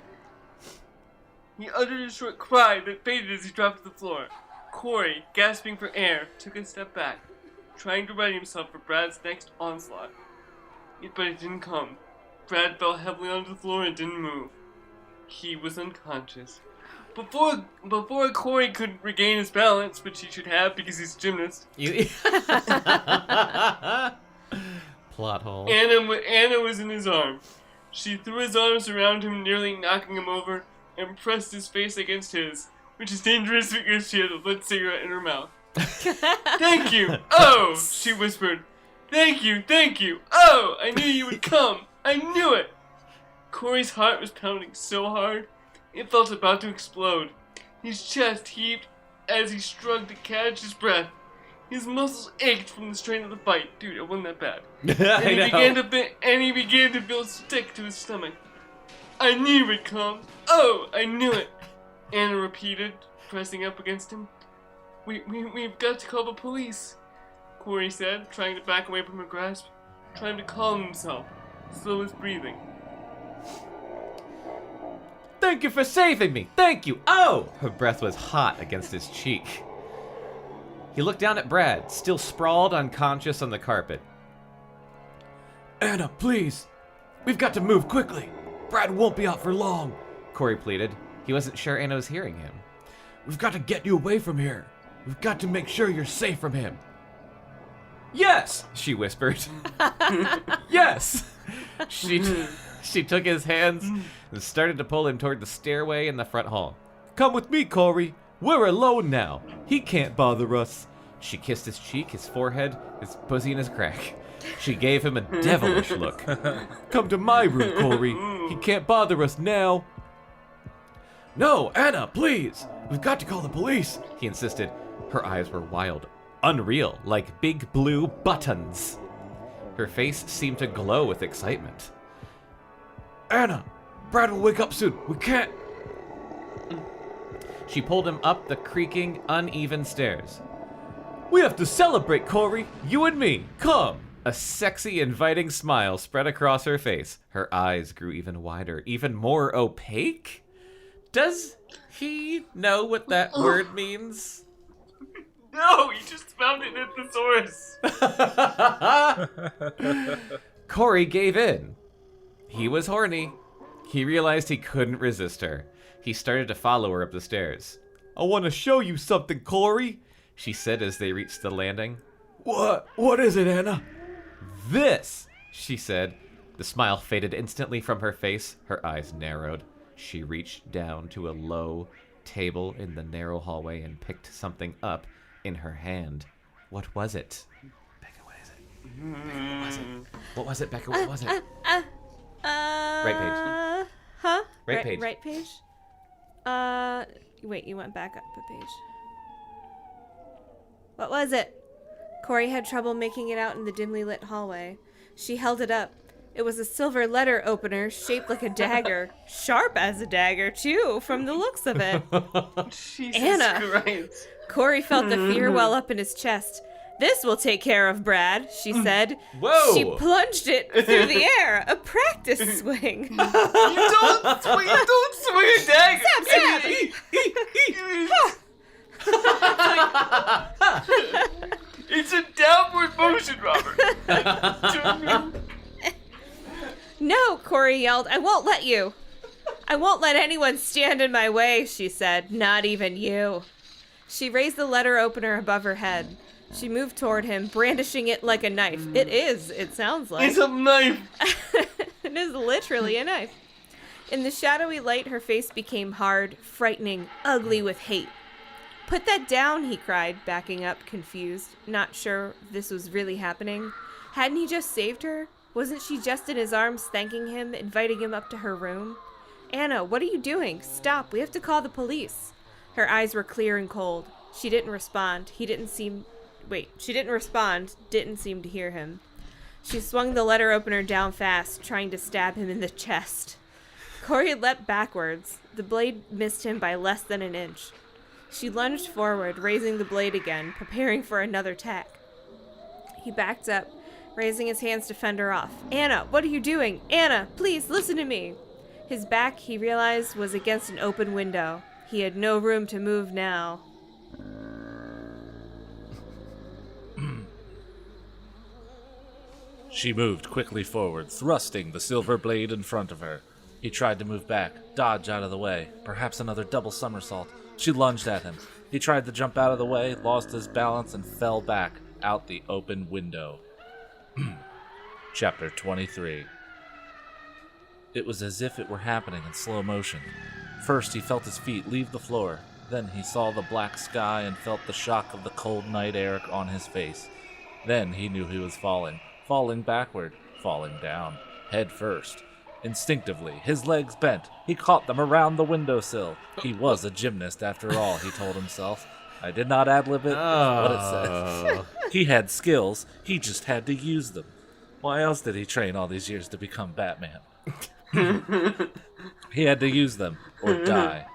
He uttered a short cry that faded as he dropped to the floor. Corey, gasping for air, took a step back, trying to ready himself for Brad's next onslaught. But it didn't come. Brad fell heavily onto the floor and didn't move. He was unconscious. Before Corey could regain his balance, which he should have because he's a gymnast, Plot hole. Anna was in his arms. She threw his arms around him, nearly knocking him over, and pressed his face against his, which is dangerous because she had a lit cigarette in her mouth. Thank you! Oh! She whispered. Thank you! Oh! I knew you would come! I knew it! Corey's heart was pounding so hard, it felt about to explode. His chest heaved as he struggled to catch his breath. His muscles ached from the strain of the fight. Dude, it wasn't that bad. I know. He began to feel sick to his stomach. I knew it would come. Oh, I knew it. Anna repeated, pressing up against him. We've got to call the police, Corey said, trying to back away from her grasp, trying to calm himself, slow his breathing. Thank you for saving me! Thank you! Oh! Her breath was hot against his cheek. He looked down at Brad, still sprawled unconscious on the carpet. Anna, please! We've got to move quickly! Brad won't be out for long! Corey pleaded. He wasn't sure Anna was hearing him. We've got to get you away from here. We've got to make sure you're safe from him. Yes! She whispered. Yes! She took his hands and started to pull him toward the stairway in the front hall. Come with me, Corey. We're alone now. He can't bother us. She kissed his cheek, his forehead, his pussy, and his crack. She gave him a devilish look. Come to my room, Corey. He can't bother us now. No, Anna, please. We've got to call the police, he insisted. Her eyes were wild, unreal, like big blue buttons. Her face seemed to glow with excitement. Anna, Brad will wake up soon. We can't... She pulled him up the creaking, uneven stairs. We have to celebrate, Corey. You and me. Come. A sexy, inviting smile spread across her face. Her eyes grew even wider, even more opaque. Does he know what that word means? No, he just found it in the thesaurus. Corey gave in. He was horny. He realized he couldn't resist her. He started to follow her up the stairs. I want to show you something, Corey, she said as they reached the landing. What is it, Anna? This, she said. The smile faded instantly from her face. Her eyes narrowed. She reached down to a low table in the narrow hallway and picked something up in her hand. What was it? Bekah, what is it? What was it, Bekah? What was it? Right page. Huh? Right page. Right page? Wait, you went back up a page. What was it? Corey had trouble making it out in the dimly lit hallway. She held it up. It was a silver letter opener shaped like a dagger. Sharp as a dagger, too, from the looks of it. Jesus Anna. Christ. Corey felt the fear well up in his chest. This will take care of Brad, she said. Whoa! She plunged it through the air, a practice swing. You don't swing a dagger. It's a downward motion, Robert. No, Corey yelled. I won't let you. I won't let anyone stand in my way, she said. Not even you. She raised the letter opener above her head. She moved toward him, brandishing it like a knife. It sounds like. It's a knife. It is literally a knife. In the shadowy light, her face became hard, frightening, ugly with hate. "Put that down," he cried, backing up, confused, not sure if this was really happening. Hadn't he just saved her? Wasn't she just in his arms, thanking him, inviting him up to her room? "Anna, what are you doing? Stop, we have to call the police." Her eyes were clear and cold. She didn't respond. She didn't seem to hear him. She swung the letter opener down fast, trying to stab him in the chest. Corey leapt backwards. The blade missed him by less than an inch. She lunged forward, raising the blade again, preparing for another attack. He backed up, raising his hands to fend her off. "Anna, what are you doing? Anna, please, listen to me." His back, he realized, was against an open window. He had no room to move now. She moved quickly forward, thrusting the silver blade in front of her. He tried to move back, dodge out of the way, perhaps another double somersault. She lunged at him. He tried to jump out of the way, lost his balance, and fell back, out the open window. Chapter 23. It was as if it were happening in slow motion. First, he felt his feet leave the floor. Then he saw the black sky and felt the shock of the cold night air on his face. Then he knew he was falling backward, falling down, head first. Instinctively, his legs bent. He caught them around the windowsill. He was a gymnast after all, he told himself. I did not ad-lib it, but it said. He had skills, he just had to use them. Why else did he train all these years to become Batman? He had to use them, or die.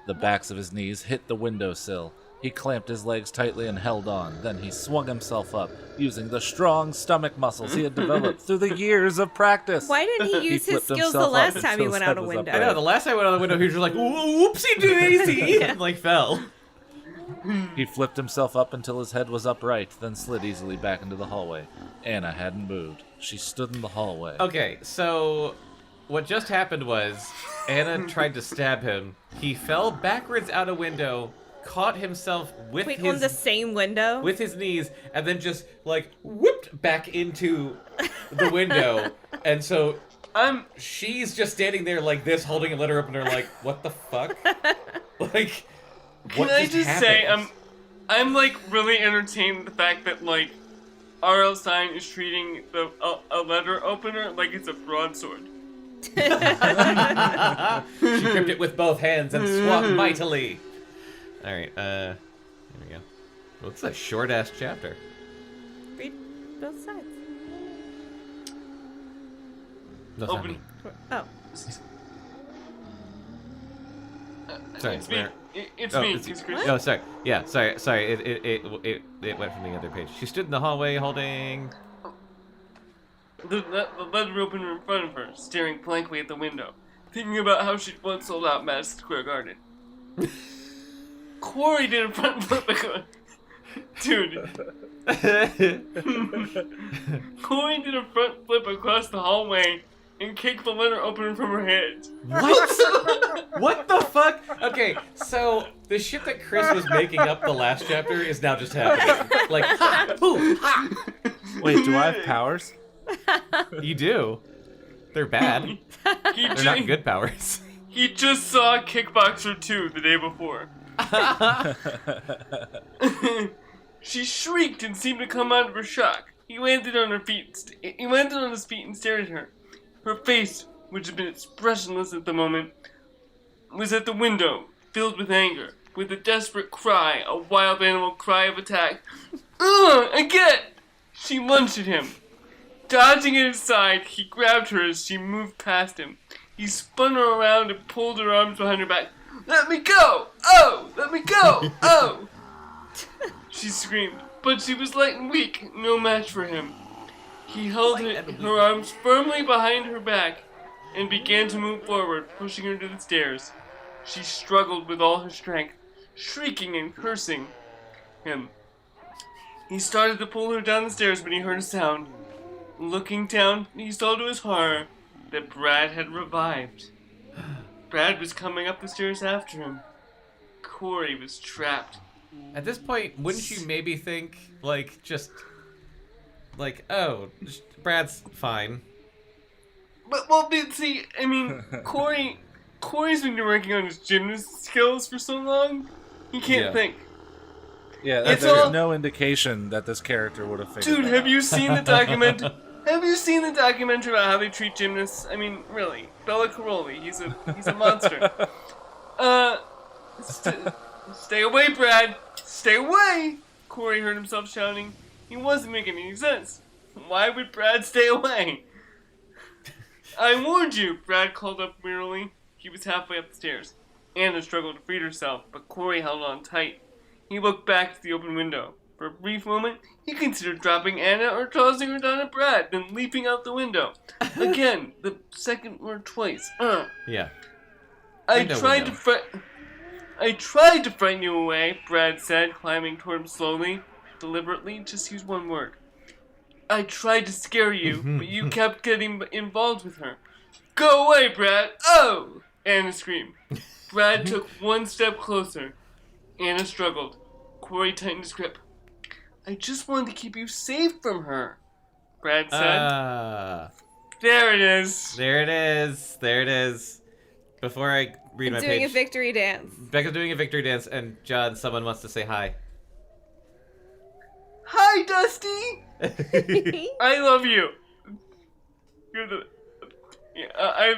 The backs of his knees hit the windowsill. He clamped his legs tightly and held on. Then he swung himself up, using the strong stomach muscles he had developed through the years of practice. Why didn't he use his skills the last time he went out a window? I know, the last time I went out a window, he was just like, whoopsie daisy, and like fell. He flipped himself up until his head was upright, then slid easily back into the hallway. Anna hadn't moved. She stood in the hallway. Okay, so what just happened was Anna tried to stab him. He fell backwards out a window, caught himself with on the same window? with his knees, and then just like whooped back into the window. And so she's just standing there like this, holding a letter opener, like, what the fuck? Like, what Can I just say, happened? I'm like really entertained with the fact that like R.L. Stine is treating a letter opener like it's a broadsword. She gripped it with both hands and swung mightily. All right, here we go. Well, it's a short-ass chapter. Read both sides. No, it's not Open. me. Oh. Sorry, It's me. where- It's Oh, me. it's- It's Chris. Oh, sorry. Yeah, sorry. It went from the other page. She stood in the hallway holding. The letter opener in front of her, staring blankly at the window, thinking about how she'd once sold out Madison Square Garden. Corey did a front flip. Dude. Corey did a front flip across the hallway and kicked the letter opener from her hands. What? What the fuck? Okay, so the shit that Chris was making up the last chapter is now just happening. Like, ha, hoo, ha. Wait, do I have powers? You do. They're bad. They're not good powers. He just saw Kickboxer 2 the day before. She shrieked and seemed to come out of her shock. He landed on his feet and stared at her. Her face, which had been expressionless at the moment, was at the window, filled with anger, with a desperate cry, a wild animal cry of attack. Ugh! Again! She lunged at him. Dodging at his side, he grabbed her as she moved past him. He spun her around and pulled her arms behind her back. Let me go! Oh! Let me go! Oh! She screamed, but she was light and weak, no match for him. He held her arms firmly behind her back and began to move forward, pushing her to the stairs. She struggled with all her strength, shrieking and cursing him. He started to pull her down the stairs when he heard a sound. Looking down, he saw to his horror that Brad had revived. Brad was coming up the stairs after him. Corey was trapped. At this point, wouldn't you maybe think, like, just, like, oh, Brad's fine. But see, I mean, Corey's been working on his gymnast skills for so long, he can't think. Yeah, It's there's all- no indication that this character would have figured Dude, that have out. you seen the documentary? Have you seen the documentary about how they treat gymnasts? I mean, really, Bella Caroli, he's a monster. Stay away, Brad! Stay away! Corey heard himself shouting. He wasn't making any sense. Why would Brad stay away? I warned you, Brad called up wearily. He was halfway up the stairs. Anna struggled to free herself, but Corey held on tight. He looked back to the open window. For a brief moment, he considered dropping Anna or tossing her down at Brad, then leaping out the window. Again, the second word twice. Yeah. I Window, tried to frighten you away, Brad said, climbing toward him slowly, deliberately. Just use one word. I tried to scare you, but you kept getting involved with her. Go away, Brad! Oh! Anna screamed. Brad took one step closer. Anna struggled. Corey tightened his grip. I just wanted to keep you safe from her, Brad said. There it is. There it is. There it is. Before I read my Doing page, a victory dance. Becca's doing a victory dance, and John, someone wants to say hi. Hi, Dusty! I love you. You're the... Yeah,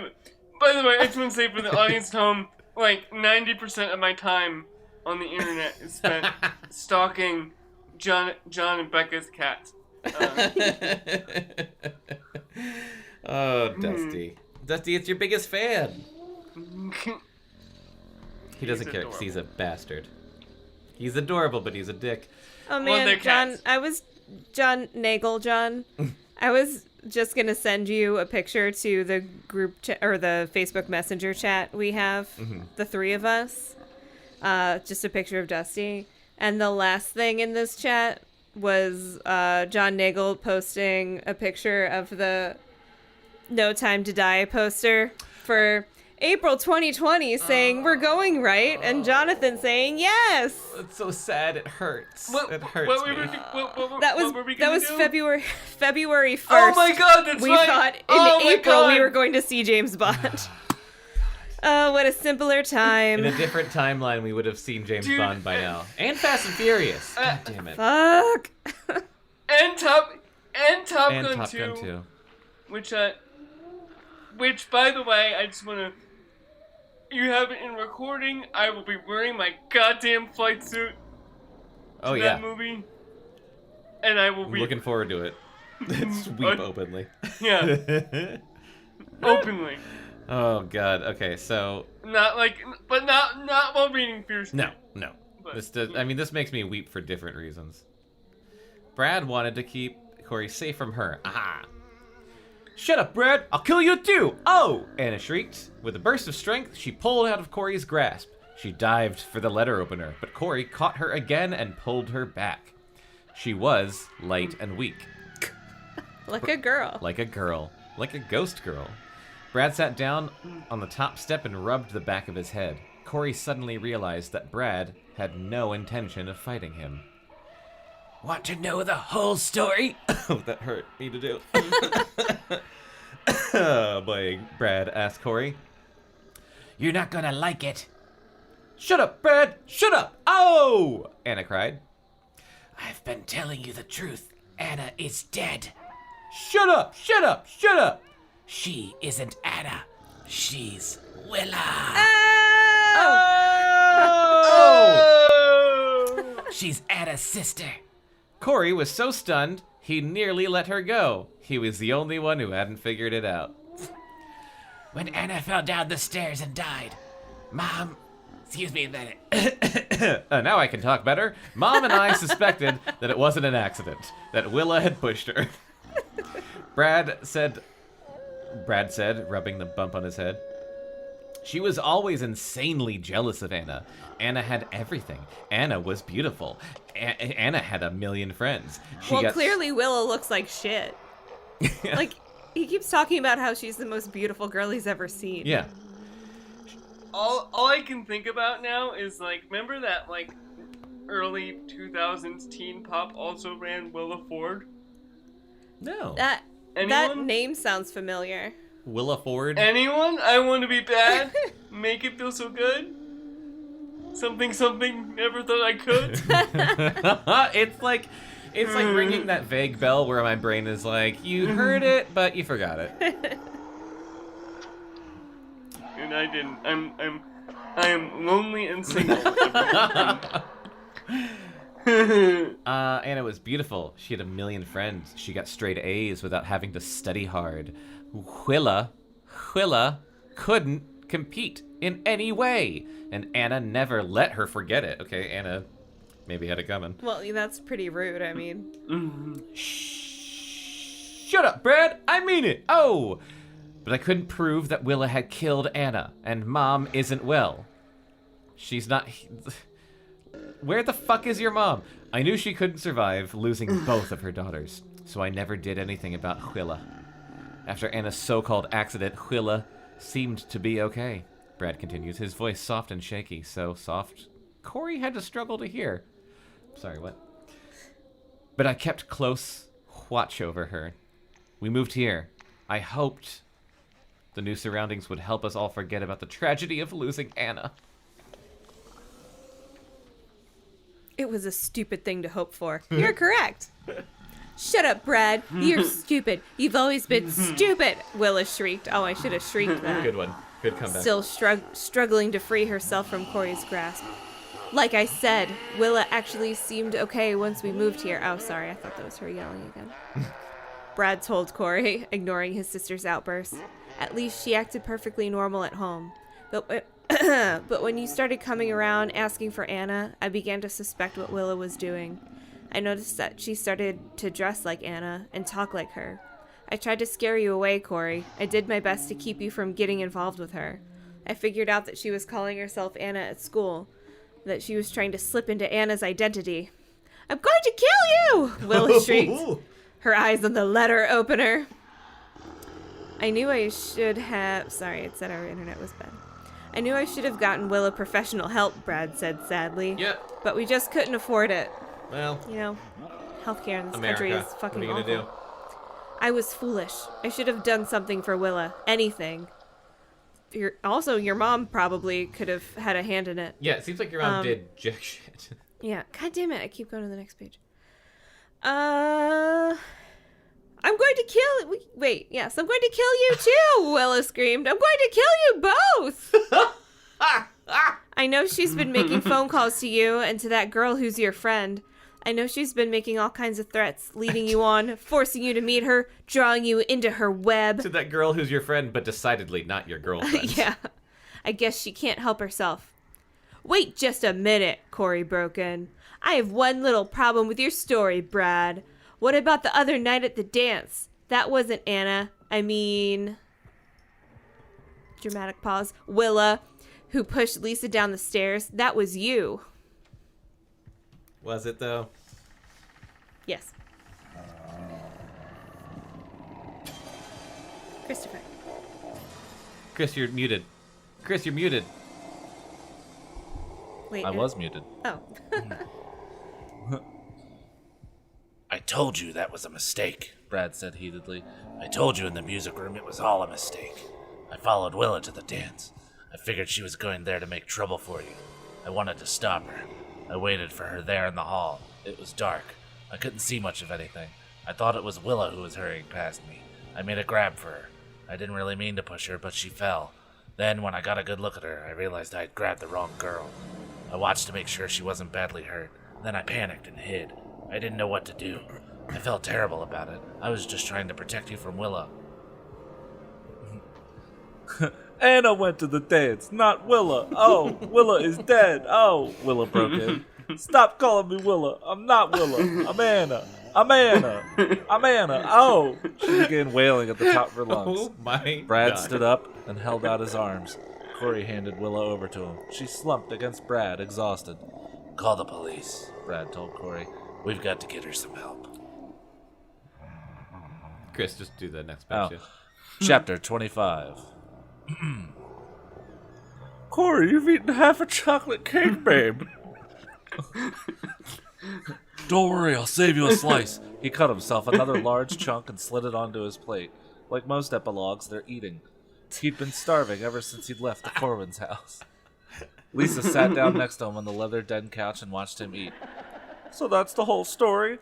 by the way, I just want to say for the audience at home, like 90% of my time on the internet is spent stalking John and Becca's cat. Oh, Dusty. Dusty, it's your biggest fan. He doesn't care because he's a bastard. He's adorable, but he's a dick. Oh Well, man, they're John, cats. John Nagle, John. I was just gonna send you a picture to the group or the Facebook Messenger chat we have, the three of us. Just a picture of Dusty. And the last thing in this chat was John Nagle posting a picture of the No Time to Die poster for April 2020 saying, we're going right, and Jonathan saying, yes! It's so sad, it hurts. What, It hurts what me. were we, what That were we was gonna do? February 1st. Oh my god, that's We right! thought in Oh my April we God. were going to see James Bond. Oh, what a simpler time. In a different timeline, we would have seen James Dude, Bond by now. And Fast and Furious. God damn it. Fuck. And Top And Gun Top 2, Gun 2. which by the way, I just wanna... You have it in recording. I will be wearing my goddamn flight suit Oh, to yeah. that movie. And I will I'm be... looking forward to it. Let's weep openly. Yeah. Openly. Oh, God. Okay, so... Not while reading Fierce. No. But- This makes me weep for different reasons. Brad wanted to keep Corey safe from her. Aha! Shut up, Brad! I'll kill you too! Oh! Anna shrieked. With a burst of strength, she pulled out of Corey's grasp. She dived for the letter opener, but Corey caught her again and pulled her back. She was light and weak. Like a girl. Like a girl. Like a ghost girl. Brad sat down on the top step and rubbed the back of his head. Corey suddenly realized that Brad had no intention of fighting him. Want to know the whole story? Oh, that hurt me to do. Oh, boy, Brad asked Corey. You're not gonna like it. Shut up, Brad! Shut up! Oh! Anna cried. I've been telling you the truth. Anna is dead. Shut up! Shut up! Shut up! She isn't Anna. She's Willa. Oh! She's Anna's sister. Corey was so stunned, he nearly let her go. He was the only one who hadn't figured it out. When Anna fell down the stairs and died, Mom... Excuse me a minute. Now I can talk better. Mom and I suspected that it wasn't an accident, that Willa had pushed her. Brad said, rubbing the bump on his head. She was always insanely jealous of Anna. Anna had everything. Anna was beautiful. Anna had a million friends. Clearly Willow looks like shit. Like, he keeps talking about how she's the most beautiful girl he's ever seen. Yeah. All I can think about now is, like, remember that, like, early 2000s teen pop also ran Willa Ford? No. That Anyone? name sounds familiar. Willa Ford? Anyone? I want to be bad. Make it feel so good. Something, never thought I could. It's like ringing that vague bell where my brain is like, you heard it, but you forgot it. And I didn't. I am lonely and single. Anna was beautiful. She had a million friends. She got straight A's without having to study hard. Willa couldn't compete in any way, and Anna never let her forget it. Okay, Anna maybe had it coming. Well, that's pretty rude, I mean. Shut up, Brad! I mean it! Oh! But I couldn't prove that Willa had killed Anna, and Mom isn't well. She's not... Where the fuck is your mom? I knew she couldn't survive losing both of her daughters, so I never did anything about Willa. After Anna's so-called accident, Willa seemed to be okay. Brad continues, his voice soft and shaky, so soft Corey had to struggle to hear. Sorry, what? But I kept close watch over her. We moved here. I hoped the new surroundings would help us all forget about the tragedy of losing Anna. It was a stupid thing to hope for. You're correct. Shut up, Brad. You're stupid. You've always been stupid, Willa shrieked. Oh, I should have shrieked that. Good one. Good comeback. Still struggling to free herself from Corey's grasp. Like I said, Willa actually seemed okay once we moved here. Oh, sorry. I thought that was her yelling again. Brad told Corey, ignoring his sister's outburst. At least she acted perfectly normal at home. But when you started coming around asking for Anna, I began to suspect what Willa was doing. I noticed that she started to dress like Anna and talk like her. I tried to scare you away, Corey. I did my best to keep you from getting involved with her. I figured out that she was calling herself Anna at school, that she was trying to slip into Anna's identity. I'm going to kill you! Willa shrieked, her eyes on the letter opener. I knew I should have... Sorry, it said our internet was bad. I knew I should have gotten Willa professional help, Brad said sadly. Yep. But we just couldn't afford it. Well, You know, healthcare in this America. country is fucking What are you awful. gonna do? I was foolish. I should have done something for Willa. Anything. Your mom probably could have had a hand in it. Yeah, it seems like your mom did jack shit. Yeah. God damn it. I keep going to the next page. I'm going to kill... Wait, yes. I'm going to kill you too, Willa screamed. I'm going to kill you both! I know she's been making phone calls to you and to that girl who's your friend. I know she's been making all kinds of threats, leading you on, forcing you to meet her, drawing you into her web. To that girl who's your friend, but decidedly not your girlfriend. Yeah. I guess she can't help herself. Wait just a minute, Corey broke in. I have one little problem with your story, Brad. What about the other night at the dance? That wasn't Anna. I mean... Dramatic pause. Willa, who pushed Lisa down the stairs. That was you. Was it, though? Yes. Christopher. Chris, you're muted. Chris, you're muted. Wait. I was muted. Oh. I told you that was a mistake. Brad said heatedly. I told you in the music room it was all a mistake. I followed Willa to the dance. I figured she was going there to make trouble for you. I wanted to stop her. I waited for her there in the hall. It was dark. I couldn't see much of anything. I thought it was Willa who was hurrying past me. I made a grab for her. I didn't really mean to push her, but she fell. Then, when I got a good look at her, I realized I had grabbed the wrong girl. I watched to make sure she wasn't badly hurt. Then I panicked and hid. I didn't know what to do. I felt terrible about it. I was just trying to protect you from Willa. Anna went to the dance, not Willa. Oh, Willa is dead. Oh, Willa broke in. Stop calling me Willa. I'm not Willa. I'm Anna. I'm Anna. I'm Anna. Oh. She began wailing at the top of her lungs. Oh my Brad God. stood up and held out his arms. Corey handed Willa over to him. She slumped against Brad, exhausted. Call the police. Brad told Corey. We've got to get her some help. Chris, just do the next Oh. page. Chapter 25. Corey, you've eaten half a chocolate cake, babe. Don't worry, I'll save you a slice. He cut himself another large chunk and slid it onto his plate. Like most epilogues, they're eating. He'd been starving ever since he'd left the Corwin's house. Lisa sat down next to him on the leather den couch and watched him eat. So that's the whole story?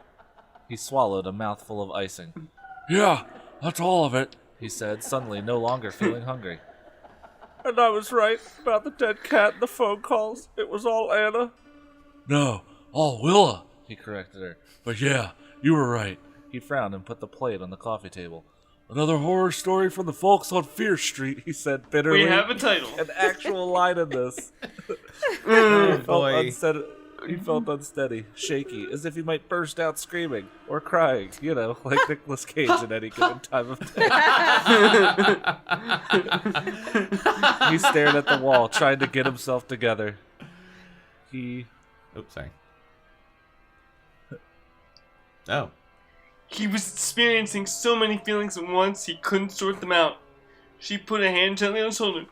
He swallowed a mouthful of icing. Yeah, that's all of it, he said, suddenly no longer feeling hungry. And I was right about the dead cat and the phone calls. It was all Anna. No, all Willa, he corrected her. But yeah, you were right. He frowned and put the plate on the coffee table. Another horror story from the folks on Fear Street, he said bitterly. We have a title. An actual line in this. Oh, boy. He felt unsteady, shaky, as if he might burst out screaming or crying, like Nicolas Cage at any given time of day. He stared at the wall, trying to get himself together. Oops, sorry. Oh. He was experiencing so many feelings at once, he couldn't sort them out. She put a hand gently on his shoulder.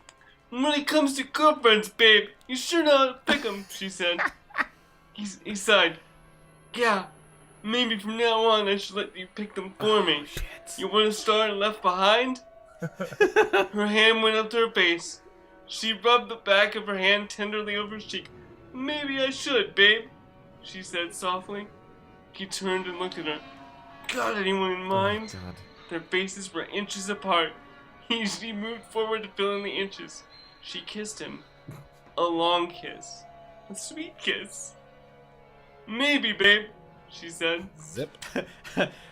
When it comes to girlfriends, babe, you sure know how to pick them, she said. He sighed. Yeah, maybe from now on I should let you pick them for me. Shit. You want to start Left Behind? Her hand went up to her face. She rubbed the back of her hand tenderly over his cheek. Maybe I should, babe, she said softly. He turned and looked at her. Got anyone in mind? Oh, God. Their faces were inches apart. She moved forward to fill in the inches. She kissed him. A long kiss. A sweet kiss. Maybe, babe, she said. Zip.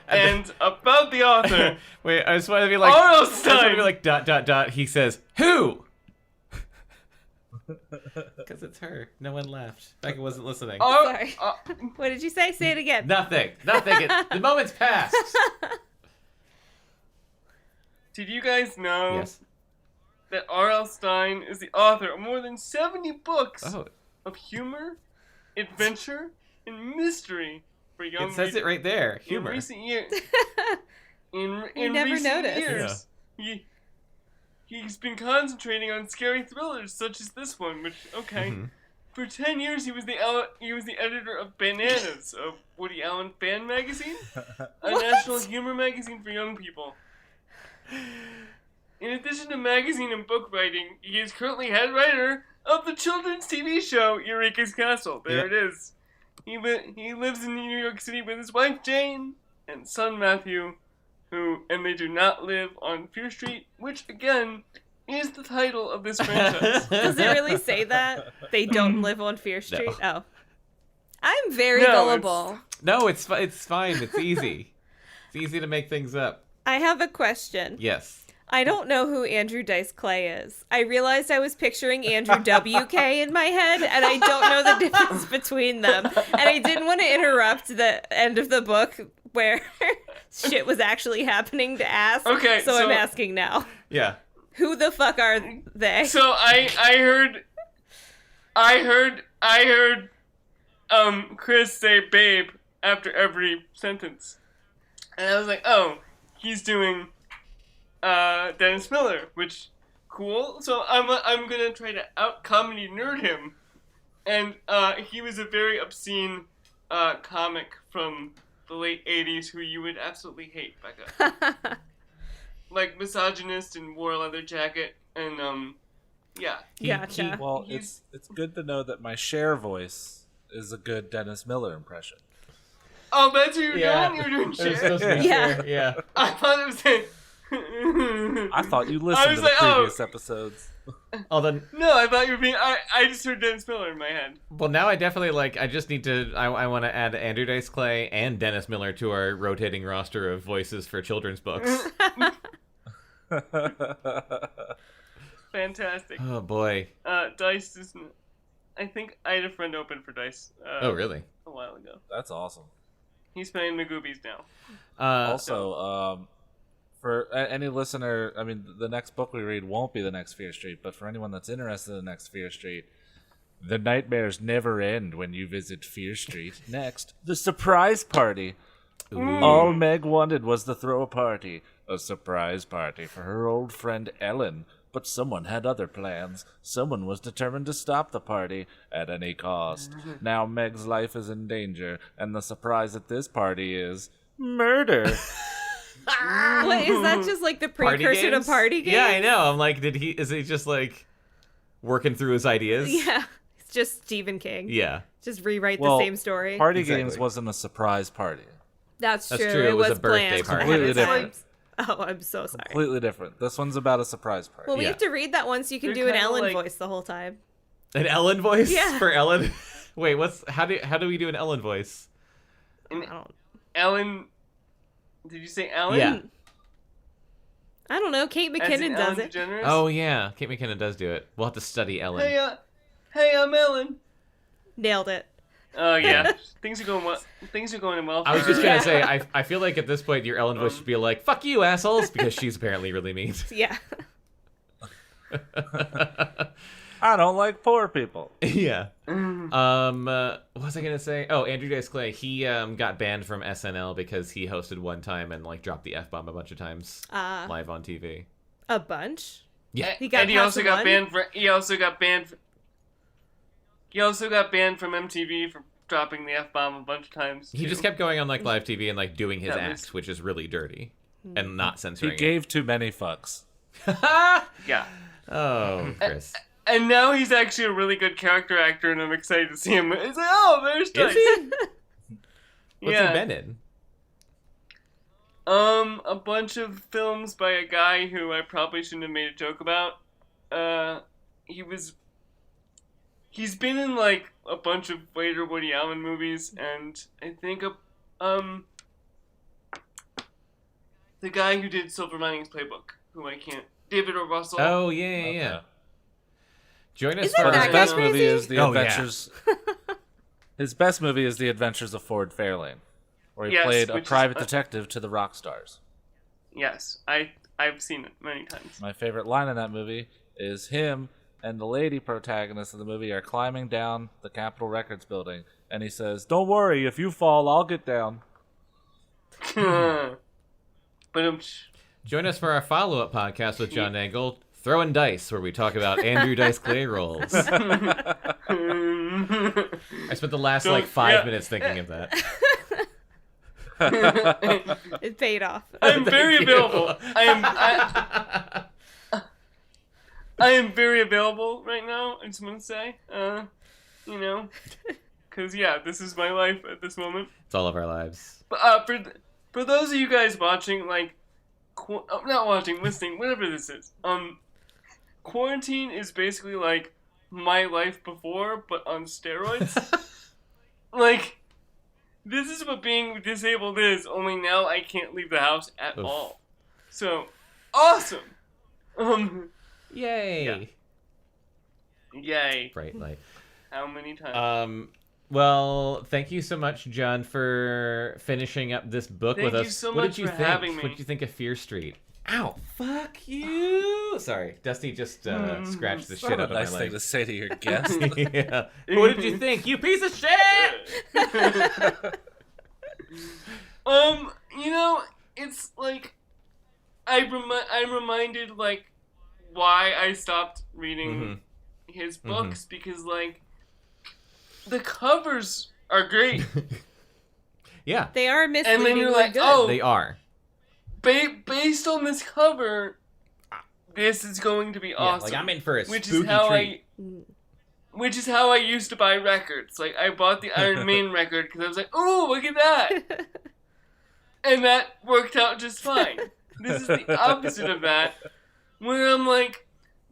And about the author. Wait, I just want to be like... R.L. I just want to Stine. be like, ... He says, who? Because it's her. No one laughed. Becca wasn't listening. Sorry. What did you say? Say it again. Nothing. The moment's passed. Did you guys know Yes. that R.L. Stine is the author of more than 70 books Oh, of humor, adventure, and mystery for young it says readers? it right there. In Humor. recent years, in never recent noticed. years, he's been concentrating on scary thrillers such as this one. Which, okay, Mhm. for 10 years he was the editor of Bananas, a Woody Allen fan magazine, a national humor magazine for young people. In addition to magazine and book writing, he is currently head writer of the children's TV show Eureka's Castle. There Yep. it is. He lives in New York City with his wife Jane and son Matthew, and they do not live on Fear Street, which again is the title of this franchise. Does it really say that? They don't live on Fear Street? No. Oh. I'm very No, gullible. No, it's fine. It's easy. It's easy to make things up. I have a question. Yes. I don't know who Andrew Dice Clay is. I realized I was picturing Andrew W.K. in my head, and I don't know the difference between them. And I didn't want to interrupt the end of the book where shit was actually happening to ask. Okay, so so- I'm asking now. Yeah. Who the fuck are they? So I heard Chris say babe after every sentence. And I was like, oh, he's doing Dennis Miller, which cool. So I'm gonna try to out comedy nerd him. And he was a very obscene comic from the late 80s who you would absolutely hate, Becca. Like misogynist and wore a leather jacket and yeah. Gotcha. Well, it's good to know that my Cher voice is a good Dennis Miller impression. Oh, that's who you're Yeah. doing? You're doing It was shit. supposed to be Yeah. fair, yeah. I thought it was saying. I thought you listened was to the like, oh. previous episodes. Although, No, I thought you were being. I just heard Dennis Miller in my head. well, now I definitely I just need to. I want to add Andrew Dice Clay and Dennis Miller to our rotating roster of voices for children's books. Fantastic. Oh boy. Dice isn't. I think I had a friend open for Dice. Oh really? A while ago. That's awesome. He's playing Magoobies now. Also, for any listener, I mean, the next book we read won't be the next Fear Street, but for anyone that's interested in the next Fear Street, the nightmares never end when you visit Fear Street. Next, the surprise party. All Meg wanted was to throw a party. A surprise party for her old friend Ellen. But someone had other plans. Someone was determined to stop the party at any cost. Now Meg's life is in danger, and the surprise at this party is murder. What is that? Just like the precursor to party games? Yeah, I know. I'm like, is he just like working through his ideas? Yeah, it's just Stephen King. Yeah. Just rewrite the same story. Party Games wasn't a surprise party. That's true. It was a birthday planned party. ahead of Completely time. Oh, I'm so sorry. Completely different. This one's about a surprise party. Well, we have to read that one so you can They're do an kinda Ellen like- voice the whole time. An Ellen voice? Yeah. For Ellen? Wait, how do we do an Ellen voice? And I don't. Ellen, did you say Ellen? Yeah. I don't know. Kate As in McKinnon does Ellen it. DeGeneres? Oh yeah, Kate McKinnon does do it. We'll have to study Ellen. Hey, I'm Ellen. Nailed it. Oh yeah, things are going well. Things are going well. For I was just her. gonna say, I feel like at this point your Ellen voice should be like, "Fuck you, assholes," because she's apparently really mean. Yeah. I don't like poor people. Yeah. What was I gonna say? Oh, Andrew Dice Clay. He got banned from SNL because he hosted one time and like dropped the F-bomb a bunch of times live on TV. A bunch. Yeah. He got and he past also the got one? banned for. He also got banned from MTV for dropping the F-bomb a bunch of times. He too. just kept going on like live TV and like doing his That act, was- which is really dirty and not He censoring. gave too many fucks. Yeah. Oh, Chris. And now he's actually a really good character actor, and I'm excited to see him. It's like, oh, there's Is Dice. he? What's Yeah. he been in? A bunch of films by a guy who I probably shouldn't have made a joke about. He's been in like a bunch of later Woody Allen movies, and I think the guy who did Silver Linings Playbook, who I can't, David O. Russell. Oh yeah. Join us Is that for that His guy best crazy? movie is The Oh, yeah. Adventures. His best movie is The Adventures of Ford Fairlane, where he Yes, played a which is, private detective to the rock stars. Yes, I've seen it many times. My favorite line in that movie is him and the lady protagonist of the movie are climbing down the Capitol Records building, and he says, "Don't worry, if you fall, I'll get down." But Join us for our follow-up podcast with John Nagle, Throwing Dice, where we talk about Andrew Dice Clay rolls. I spent the last like 5 minutes thinking of that. It paid off. I'm very you. available. I am very available right now. I just want to say, because this is my life at this moment. It's all of our lives. But for those of you guys watching, like, not watching, listening, whatever this is, quarantine is basically like my life before, but on steroids. Like, this is what being disabled is. Only now I can't leave the house at Oof. all. So awesome. Yay! Yay. Bright light. How many times? Well, thank you so much, John, for finishing up this book Thank with you us. so what much did you for think? having me. What did you think of Fear Street? Ow! Fuck you! Sorry, Dusty just scratched the shit out of nice my thing leg. to say to your guest. Yeah. What did you think? You piece of shit! It's like I'm reminded like why I stopped reading his books because like the covers are great, Yeah, They are misleadingly and then you're like, good. oh, they are. based on this cover, this is going to be Yeah, awesome. like I'm in for a which spooky is how treat. Which is how I used to buy records. Like I bought the Iron Maiden record because I was like, "Oh, look at that," and that worked out just fine. This is the opposite of that, where I'm like,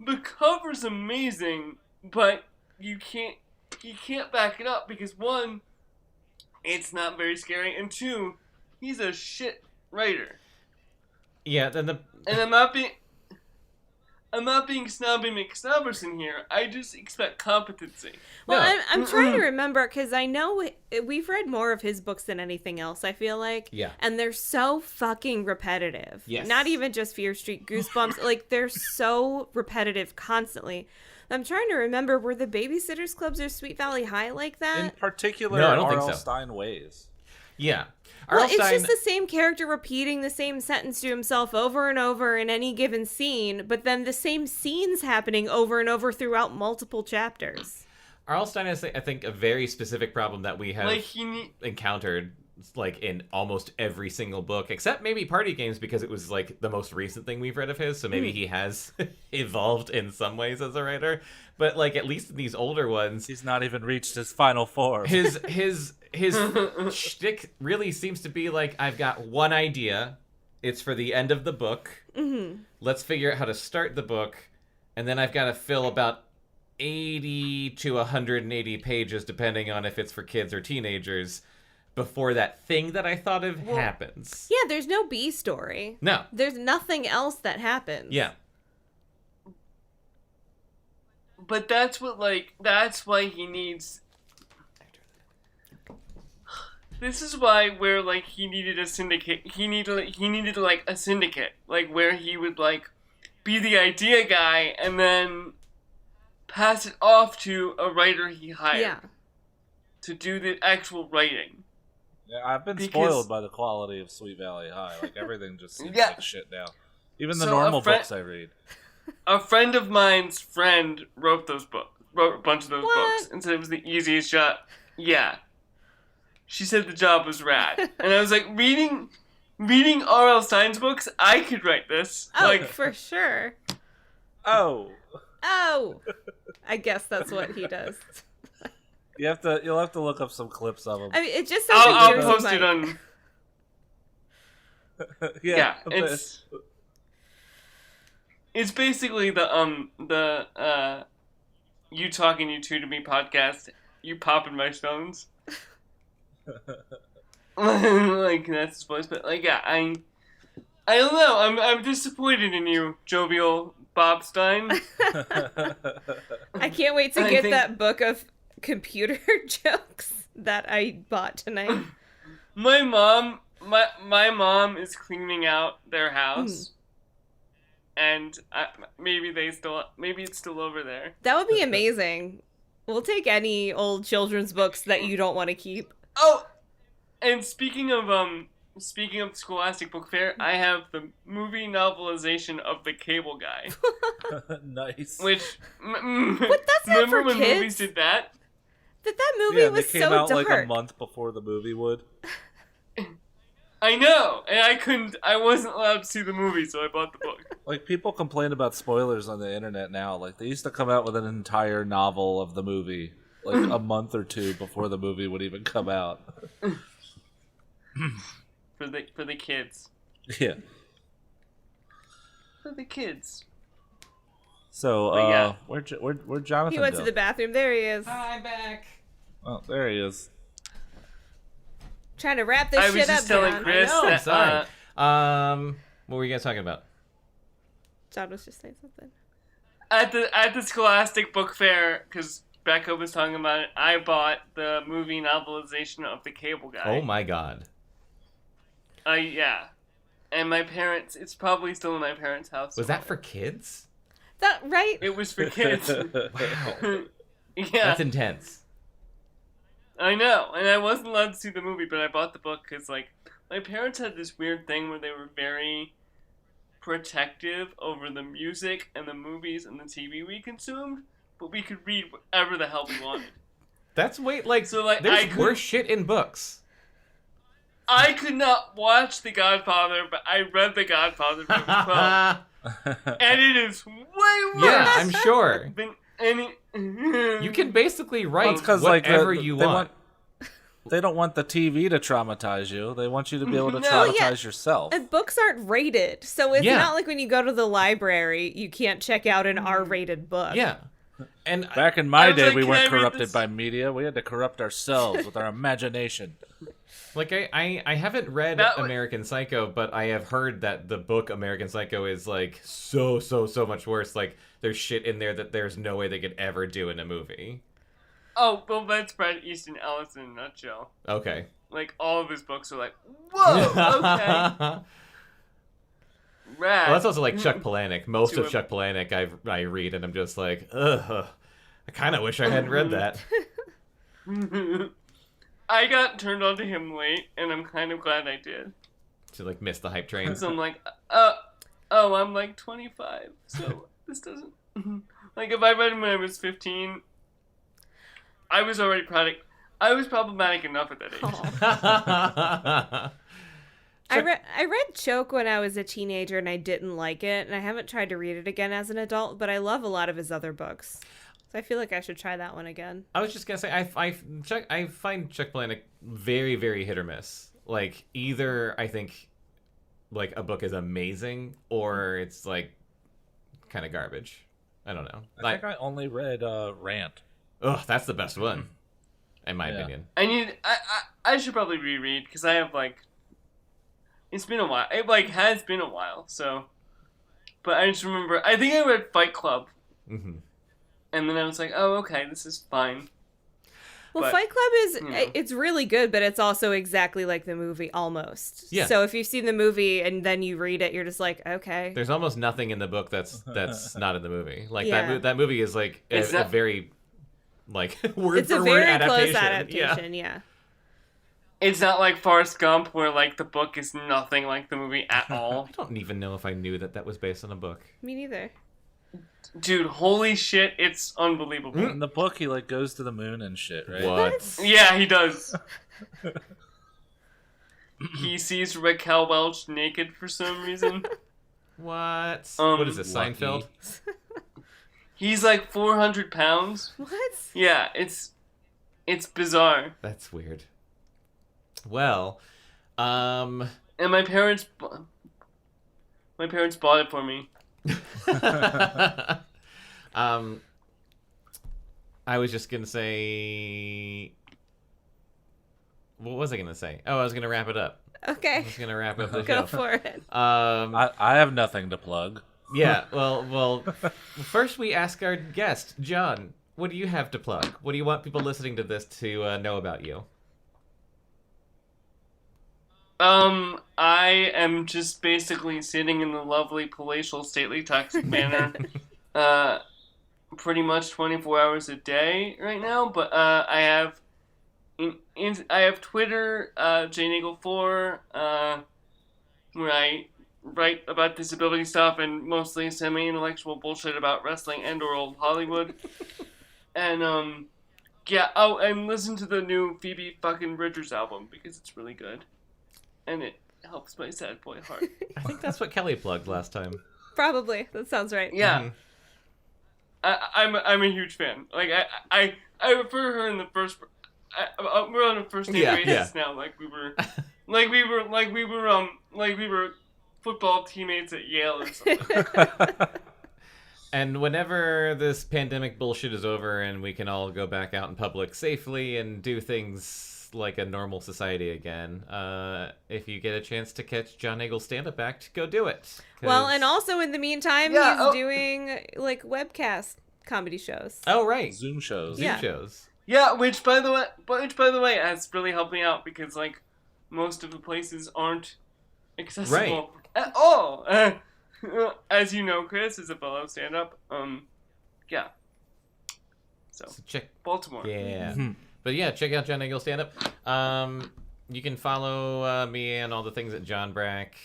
the cover's amazing, but you can't back it up because one, it's not very scary, and two, he's a shit writer. Yeah, then the And I'm not being snobby McSnobberson here. I just expect competency. Well, No. I'm trying to remember because I know we've read more of his books than anything else, I feel like. Yeah. And they're so fucking repetitive. Yes. Not even just Fear Street, Goosebumps. Like, they're so repetitive constantly. I'm trying to remember, were the Babysitters Clubs or Sweet Valley High like that? In particular, No, I don't think R.L. so. Stine ways. yeah. Well, R.L. it's Stine- just the same character repeating the same sentence to himself over and over in any given scene, but then the same scenes happening over and over throughout multiple chapters. R.L. Stine has, I think, a very specific problem that we have Like encountered like in almost every single book, except maybe Party Games, because it was like the most recent thing we've read of his. So maybe he has evolved in some ways as a writer. But like at least in these older ones, He's not even reached his final form. his shtick really seems to be like, I've got one idea. It's for the end of the book. Mm-hmm. Let's figure out how to start the book, and then I've got to fill about 80 to 180 pages, depending on if it's for kids or teenagers, before that thing that I thought of happens. Yeah, there's no B story. No. There's nothing else that happens. Yeah. But that's why he needs. This is why where like he needed a syndicate. He needed like a syndicate, like where he would like be the idea guy and then pass it off to a writer he hired to do the actual writing. Yeah, I've been spoiled by the quality of Sweet Valley High. Like everything just seems like shit now. Even the normal books I read. A friend of mine's friend wrote a bunch of those books, and said it was the easiest job. Yeah. She said the job was rad. And I was like, reading R.L. Stine's books, I could write this. Oh, like, for sure. Oh. I guess that's what he does. You'll have to look up some clips of him. I mean, it just sounds like I'll Jersey post Mike. it on. Yeah, it's basically the You Talking You Two to Me podcast. You popping my stones. Like that's his voice, but like yeah, I don't know. I'm disappointed in you, jovial Bob Stine. I can't wait to get that book of computer jokes that I bought tonight. My mom is cleaning out their house, and maybe it's still over there. That would be amazing. We'll take any old children's books that you don't want to keep. Oh, and speaking of Scholastic Book Fair, I have the movie novelization of The Cable Guy. Nice. Which, But that's not remember for when kids. movies did that? That movie was they came so out dark. like a month before the movie would. I know, and I wasn't allowed to see the movie, so I bought the book. Like people complain about spoilers on the internet now. Like they used to come out with an entire novel of the movie like a month or two before the movie would even come out. For the kids. Yeah. For the kids. So, yeah. where'd Jonathan He went go? to the bathroom. There he is. I'm back. Oh, there he is. Trying to wrap this I shit was up, just telling John. Chris I'm that sorry. What were you guys talking about? John was just saying something. at the Scholastic Book Fair, because Bekah was talking about it, I bought the movie novelization of The Cable Guy. Oh my god. Yeah. And my parents, it's probably still in my parents' house. Was that for kids? That right? It was for kids. Wow. Yeah. That's intense. I know, and I wasn't allowed to see the movie, but I bought the book because, like, my parents had this weird thing where they were very protective over the music and the movies and the TV we consumed, but we could read whatever the hell we wanted. That's So, like, there's worse shit in books. I could not watch The Godfather, but I read The Godfather when I was 12, and it is way worse. Yeah, I'm sure. Than any. You can basically write It's 'cause, whatever like, you they want. They don't want the TV to traumatize you. They want you to be able to No. traumatize yourself. And books aren't rated, so it's Yeah. not like when you go to the library, you can't check out an R-rated book. Yeah. And Back in my I was day, like, we "Can weren't I read corrupted this?" by media. We had to corrupt ourselves with our imagination. like I haven't read That wa- American Psycho, but I have heard that the book American Psycho is like so much worse. Like there's shit in there that there's no way they could ever do in a movie. Oh, well, that's Brad Easton Ellis in a nutshell. Okay. Like, all of his books are like, whoa, okay, Well, rad. that's also like Chuck Palahniuk. Most To of him. Chuck Palahniuk I read, and I'm just like, ugh. I kind of wish I hadn't read that. I got turned on to him late, and I'm kind of glad I did. To like miss the hype train. So I'm like, I'm like 25, so this doesn't... Like, if I read him when I was 15, I was already I was problematic enough at that age. Aw. I read Choke when I was a teenager and I didn't like it, and I haven't tried to read it again as an adult, but I love a lot of his other books. So I feel like I should try that one again. I was just gonna say I find Chuck Palahniuk very, very hit or miss. Like either I think like a book is amazing or it's like kind of garbage. I don't know. I think I only read Rant. Oh, that's the best one, in my opinion. I should probably reread because I have like. It's been a while. It like has been a while. So, but I just remember. I think I read Fight Club. Mm-hmm. And then I was like, oh, okay, this is fine. Well, But, Fight Club is, you know. it's really good, but it's also exactly like the movie, almost. Yeah. So if you've seen the movie and then you read it, you're just like, okay. There's almost nothing in the book that's not in the movie. Like Yeah. that movie is like It's a not- very like word It's a for word very adaptation. close adaptation, yeah. It's not like Forrest Gump where like the book is nothing like the movie at all. I don't even know if I knew that was based on a book. Me neither. Dude, holy shit, it's unbelievable. In the book, he like goes to the moon and shit, right? What? Yeah, he does. He sees Raquel Welch naked for some reason. What? Um, What is this, Lucky. Seinfeld? He's like 400 pounds. What? Yeah, it's bizarre. That's weird. Well, And my parents bought it for me. I was just gonna say. What was I gonna say? Oh, I was gonna wrap it up. I Okay. was gonna wrap up the Go show. for it. I have nothing to plug. Yeah. Well. First, we ask our guest, John. What do you have to plug? What do you want people listening to this to know about you? I am just basically sitting in the lovely palatial stately toxic manor, pretty much 24 hours a day right now. But I have Twitter, JNagle4, where I write about disability stuff and mostly semi-intellectual bullshit about wrestling and/or old Hollywood. And yeah. Oh, and listen to the new Phoebe fucking Bridgers album because it's really good. And it helps my sad boy heart. I think that's what Kelly plugged last time. Probably. That sounds right. Yeah, Mhm. I'm a huge fan. Like I refer to her in the first. We're on a first name Yeah, basis now. Like we were football teammates at Yale or something. And whenever this pandemic bullshit is over and we can all go back out in public safely and do things like a normal society again, if you get a chance to catch John Nagle's stand-up act, go do it. 'Cause- Well, and also in the meantime, Yeah, he's oh. doing like webcast comedy shows. Oh, right. Zoom shows. Zoom Yeah. shows. Yeah, which by the way has really helped me out because like most of the places aren't accessible at all. As you know, Chris is a fellow stand-up. Yeah. So So check. Baltimore. Yeah. But yeah, check out John Nagle stand up. You can follow me and all the things at John Brack.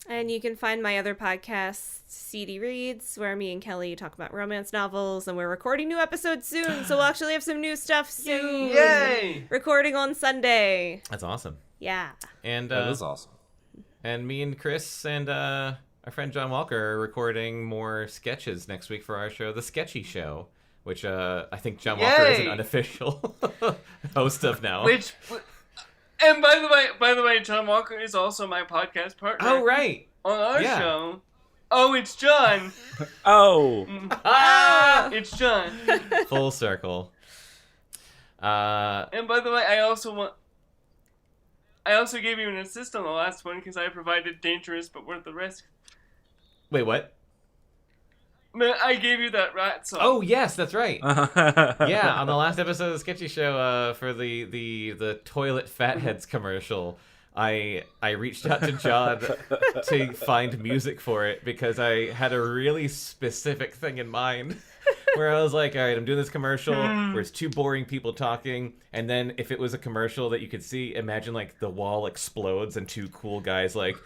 And you can find my other podcast, CD Reads, where me and Kelly talk about romance novels, and we're recording new episodes soon, so we'll actually have some new stuff soon. Yay! Recording on Sunday. That's awesome. Yeah. And That is awesome. and me and Chris and our friend John Walker are recording more sketches next week for our show, The Sketchy Show, which I think John Walker is an Yay! unofficial host of now. And by the way, John Walker is also my podcast partner. Oh, right. On our Yeah. show. Oh, it's John. Oh, Ah! It's John. Full circle. And by the way, I also gave you an assist on the last one because I provided dangerous but worth the risk. Wait, what? Man, I gave you that rat song. Oh, yes, that's right. yeah. Yeah, on the last episode of the Sketchy Show, for the toilet fatheads commercial, I reached out to John to find music for it because I had a really specific thing in mind. Where I was like, all right, I'm doing this commercial where it's two boring people talking, and then if it was a commercial that you could see, imagine like the wall explodes and two cool guys like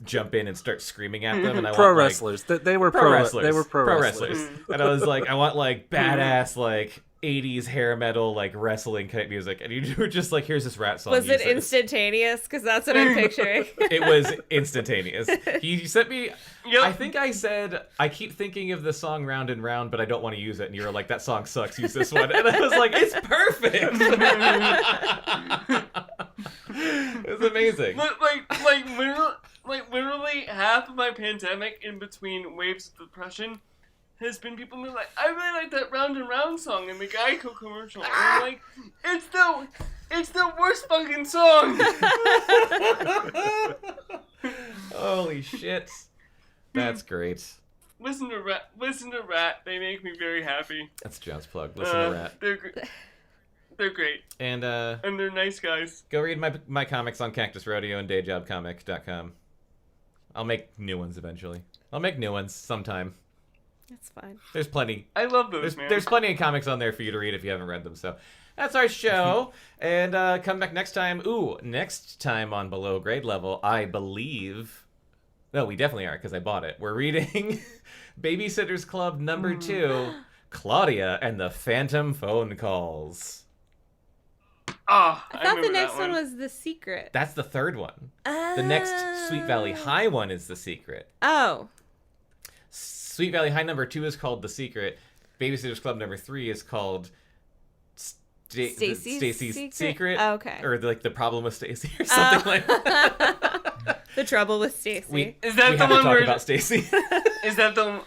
jump in and start screaming at them, and I Pro want like, wrestlers. They were pro wrestlers. They were pro wrestlers. And I was like, I want like badass like 80s hair metal, like wrestling type music, and you were just like, here's this rat song. Was it use this. instantaneous? Because that's what I'm picturing. It was instantaneous. He sent me, Yep. I think I said, I keep thinking of the song Round and Round, but I don't want to use it. And you were like, that song sucks, use this one. And I was like, it's perfect. It was amazing. Literally half of my pandemic in between waves of depression has been people being like, I really like that Round and Round song in the Geico commercial. And I'm like, it's the worst fucking song. Holy shit. That's great. Listen to Rat. They make me very happy. That's John's plug. Listen to Rat. They're great. And they're nice guys. go read my comics on Cactus Rodeo and dayjobcomic.com. I'll make new ones eventually. I'll make new ones sometime. That's fine. There's plenty. I love those, man. There's plenty of comics on there for you to read if you haven't read them. So that's our show. And come back next time. Next time on Below Grade Level, I believe... No, we definitely are, because I bought it. We're reading Babysitter's Club number 2, Claudia and the Phantom Phone Calls. Ah, I thought the next one was The Secret. That's the third one. The next Sweet Valley High one is The Secret. Oh. Sweet Valley High number 2 is called The Secret. Babysitter's Club number 3 is called Stacy's Secret. Oh, okay. Or like the problem with Stacy or something like that. The trouble with Stacy. Is that we the have to one talk where about Stacy? Is that the?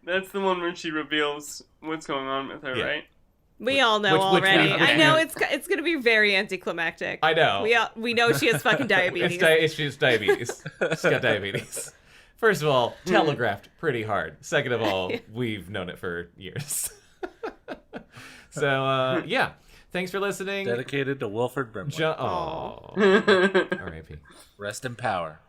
That's the one where she reveals what's going on with her, Yeah. right? We all know Which already. we- I know it's going to be very anticlimactic. I know. We know she has fucking diabetes. It's just diabetes. She's got diabetes. First of all, telegraphed pretty hard. Second of all, we've known it for years. So, yeah. Thanks for listening. Dedicated to Wilford Brimley. R.I.P. Rest in power.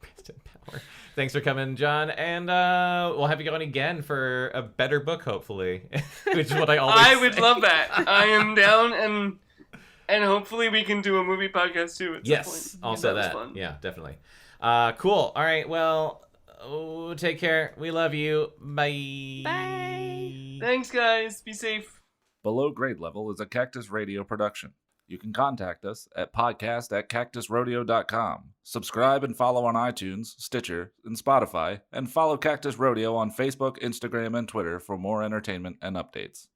Rest in power. Thanks for coming, John. And we'll have you on again for a better book, hopefully. Which is what I always I say. would love that. I am down, and hopefully we can do a movie podcast too at some Yes, point. also was that. fun. Yeah, definitely. Cool. All right, well, take care. We love you. Bye. Bye. Thanks, guys. Be safe. Below Grade Level is a Cactus Radio production. You can contact us at podcast@cactusrodeo.com. Subscribe and follow on iTunes, Stitcher, and Spotify, and follow Cactus Rodeo on Facebook, Instagram, and Twitter for more entertainment and updates.